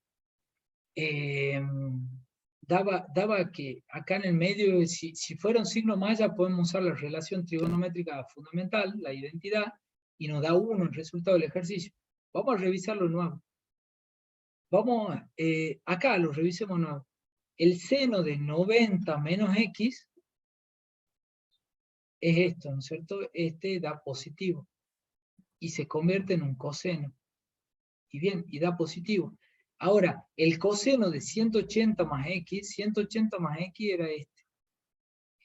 que acá en el medio, si fuera un signo más, ya podemos usar la relación trigonométrica fundamental, la identidad, y nos da 1 el resultado del ejercicio. Vamos a revisarlo de nuevo. Vamos, acá lo revisemos de nuevo. El seno de 90 menos x es esto, ¿no es cierto? Este da positivo y se convierte en un coseno. Y bien, y da positivo. Ahora, el coseno de 180 más x era este,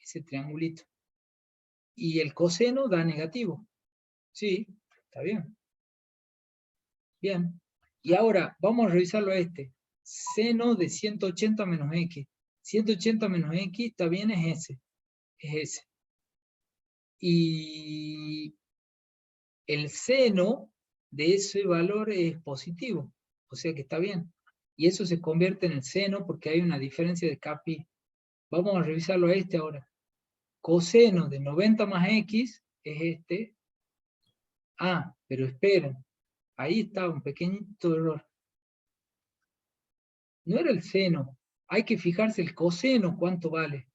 ese triangulito. Y el coseno da negativo. Sí, está bien. Bien. Y ahora, vamos a revisarlo a este. Seno de 180 menos x. 180 menos x, está bien, es ese. Es ese. Y el seno de ese valor es positivo. O sea que está bien. Y eso se convierte en el seno porque hay una diferencia de Kpi. Vamos a revisarlo a este ahora. Coseno de 90 más x es este. Ah, pero esperen. Ahí está un pequeñito error. No era el seno. Hay que fijarse el coseno cuánto vale.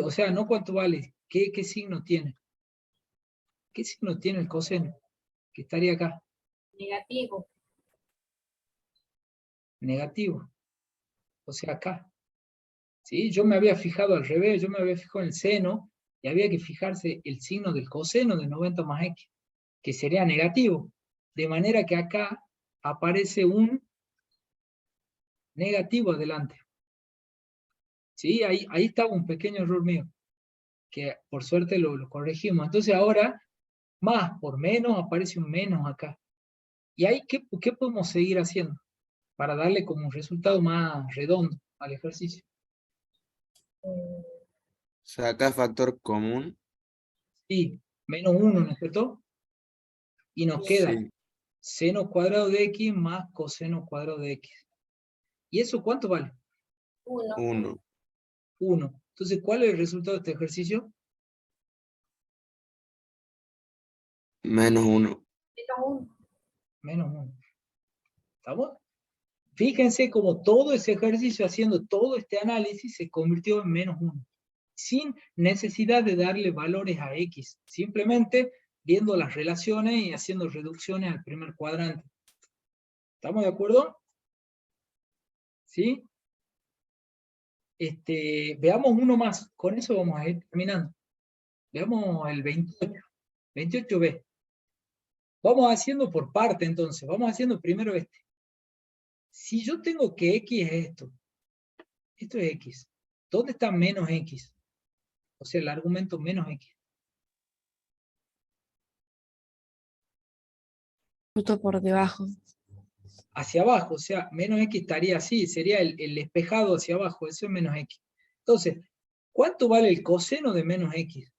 O sea, no cuánto vale. ¿Qué signo tiene? ¿Qué signo tiene el coseno? Que estaría acá. Negativo. Negativo. O sea, acá. ¿Sí? Yo me había fijado al revés. Yo me había fijado en el seno y había que fijarse el signo del coseno de 90 más x, que sería negativo. De manera que acá aparece un negativo adelante. ¿Sí? Ahí estaba un pequeño error mío, que por suerte lo corregimos. Entonces ahora, más por menos, aparece un menos acá. ¿Y ahí qué podemos seguir haciendo? Para darle como un resultado más redondo al ejercicio. Saca factor común. Sí, menos 1, ¿no es cierto? Y nos queda Sí. seno cuadrado de x más coseno cuadrado de x. ¿Y eso cuánto vale? 1. 1. 1. Entonces, ¿cuál es el resultado de este ejercicio? Menos 1. Menos 1. Menos 1. ¿Estamos? Fíjense cómo todo ese ejercicio, haciendo todo este análisis, se convirtió en menos 1. Sin necesidad de darle valores a x. Simplemente viendo las relaciones y haciendo reducciones al primer cuadrante. ¿Estamos de acuerdo? ¿Sí? Veamos uno más. Con eso vamos a ir terminando. Veamos el 28. 28b. Vamos haciendo por parte entonces. Vamos haciendo primero este. Si yo tengo que x es esto. Esto es x. ¿Dónde está menos x? O sea, el argumento menos x. Justo por debajo. Hacia abajo, o sea, menos x estaría así, sería el espejado hacia abajo, eso es menos x. Entonces, ¿cuánto vale el coseno de menos x?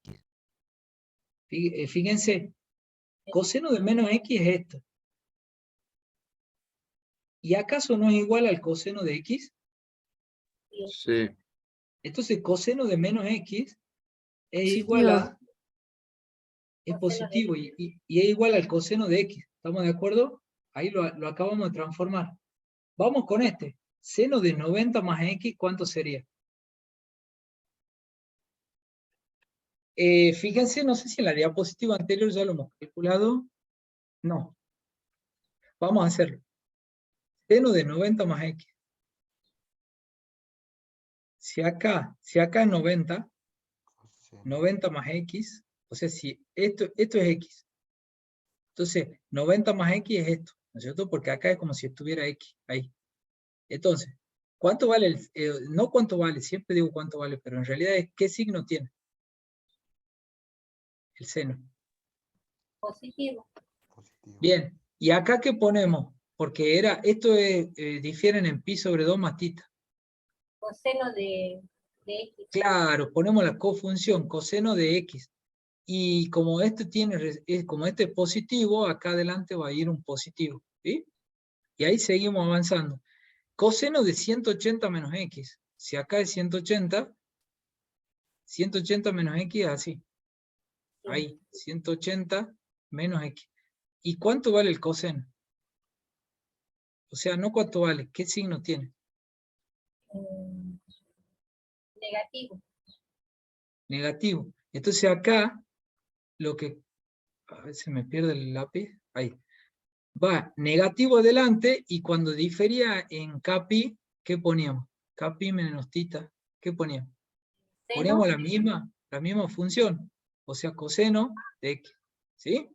Fíjense, coseno de menos x es esto. ¿Y acaso no es igual al coseno de x? Sí. Entonces, coseno de menos x es Positivo. igual a... Es Coseno de positivo y es igual al coseno de x. ¿Estamos de acuerdo? Ahí lo acabamos de transformar. Vamos con este. Seno de 90 más x, ¿cuánto sería? Fíjense, no sé si en la diapositiva anterior ya lo hemos calculado. No. Vamos a hacerlo. Seno de 90 más x. Si acá es 90, 90 más x, o sea, si esto es x. Entonces, 90 más x es esto, ¿no es cierto? Porque acá es como si estuviera x, ahí. Entonces, ¿cuánto vale? No cuánto vale, siempre digo cuánto vale, pero en realidad es qué signo tiene el seno. Positivo. Positivo. Bien, ¿y acá qué ponemos? Porque esto difieren en pi sobre 2 más tita. Coseno de X. Claro, ponemos la cofunción, coseno de x. Y como este es positivo, acá adelante va a ir un positivo. ¿Sí? Y ahí seguimos avanzando. coseno de 180 menos x. Si acá es 180, 180 menos x es así. Ahí, 180 menos x. ¿Y cuánto vale el coseno? O sea, no cuánto vale, ¿qué signo tiene? Negativo. Negativo. Entonces acá, lo que, a veces me pierde el lápiz, ahí. Va negativo adelante y cuando difería en Kpi, ¿qué poníamos? Kpi menos tita, ¿qué poníamos? Poníamos la misma función, o sea, coseno de x, ¿sí?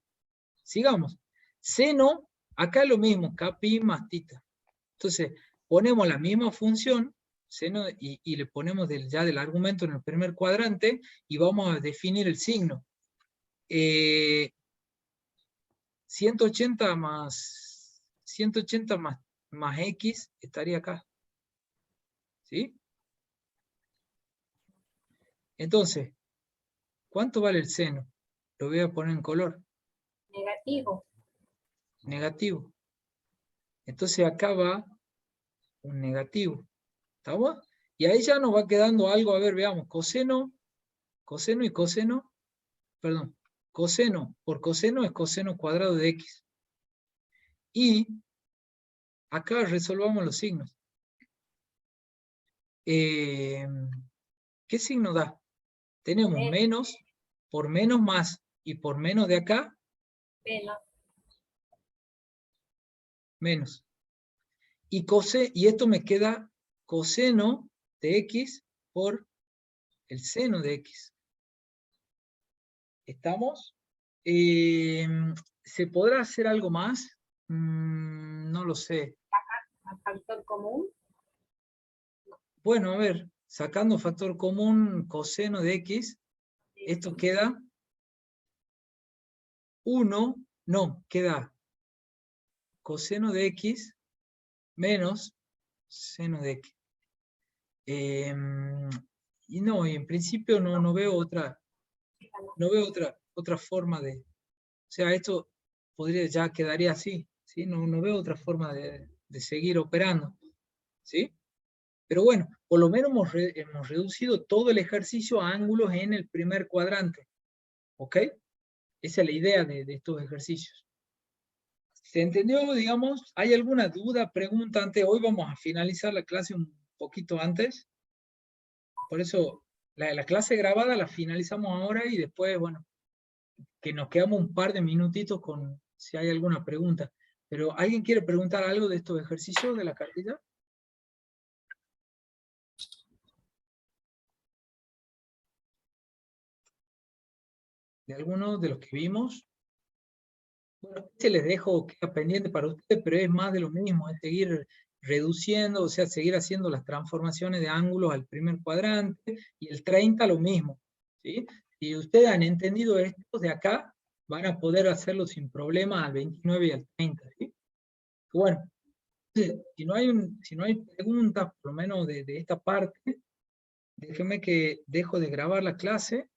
Sigamos. Seno, acá es lo mismo, Kpi más tita. Entonces, ponemos la misma función, seno, y le ponemos ya del argumento en el primer cuadrante, y vamos a definir el signo. 180 más x estaría acá. ¿Sí? Entonces, ¿cuánto vale el seno? Lo voy a poner en color. Negativo. Negativo. Entonces acá va un negativo. ¿Estamos? Y ahí ya nos va quedando algo, a ver, veamos, coseno y coseno, perdón, coseno por coseno es coseno cuadrado de x. Y acá resolvamos los signos. ¿Qué signo da? Tenemos menos, por menos más, y por menos de acá, Menos. menos. Y esto me queda coseno de x por el seno de x. ¿Estamos? ¿Se podrá hacer algo más? No lo sé. A factor común. Bueno, a ver, sacando factor común coseno de x, esto queda 1, no, queda coseno de x menos seno de x. Y no, y en principio no veo otra forma de, o sea, esto ya quedaría así, ¿sí? No veo otra forma de seguir operando, ¿sí? Pero bueno, por lo menos hemos reducido todo el ejercicio a ángulos en el primer cuadrante, ¿ok? Esa es la idea de estos ejercicios. ¿Se entendió, digamos? ¿Hay alguna duda, pregunta antes? Hoy vamos a finalizar la clase un poquito antes. Por eso, la clase grabada la finalizamos ahora y después, bueno, que nos quedamos un par de minutitos con si hay alguna pregunta. Pero, ¿alguien quiere preguntar algo de estos ejercicios de la cartilla? ¿De alguno de los que vimos? Bueno, este les dejo, queda pendiente para ustedes, pero es más de lo mismo, es seguir reduciendo, o sea, seguir haciendo las transformaciones de ángulos al primer cuadrante, y el 30 lo mismo, ¿sí? Si ustedes han entendido esto de acá, van a poder hacerlo sin problema al 29 y al 30, ¿sí? Bueno, si no hay preguntas, por lo menos de esta parte, déjenme que dejo de grabar la clase,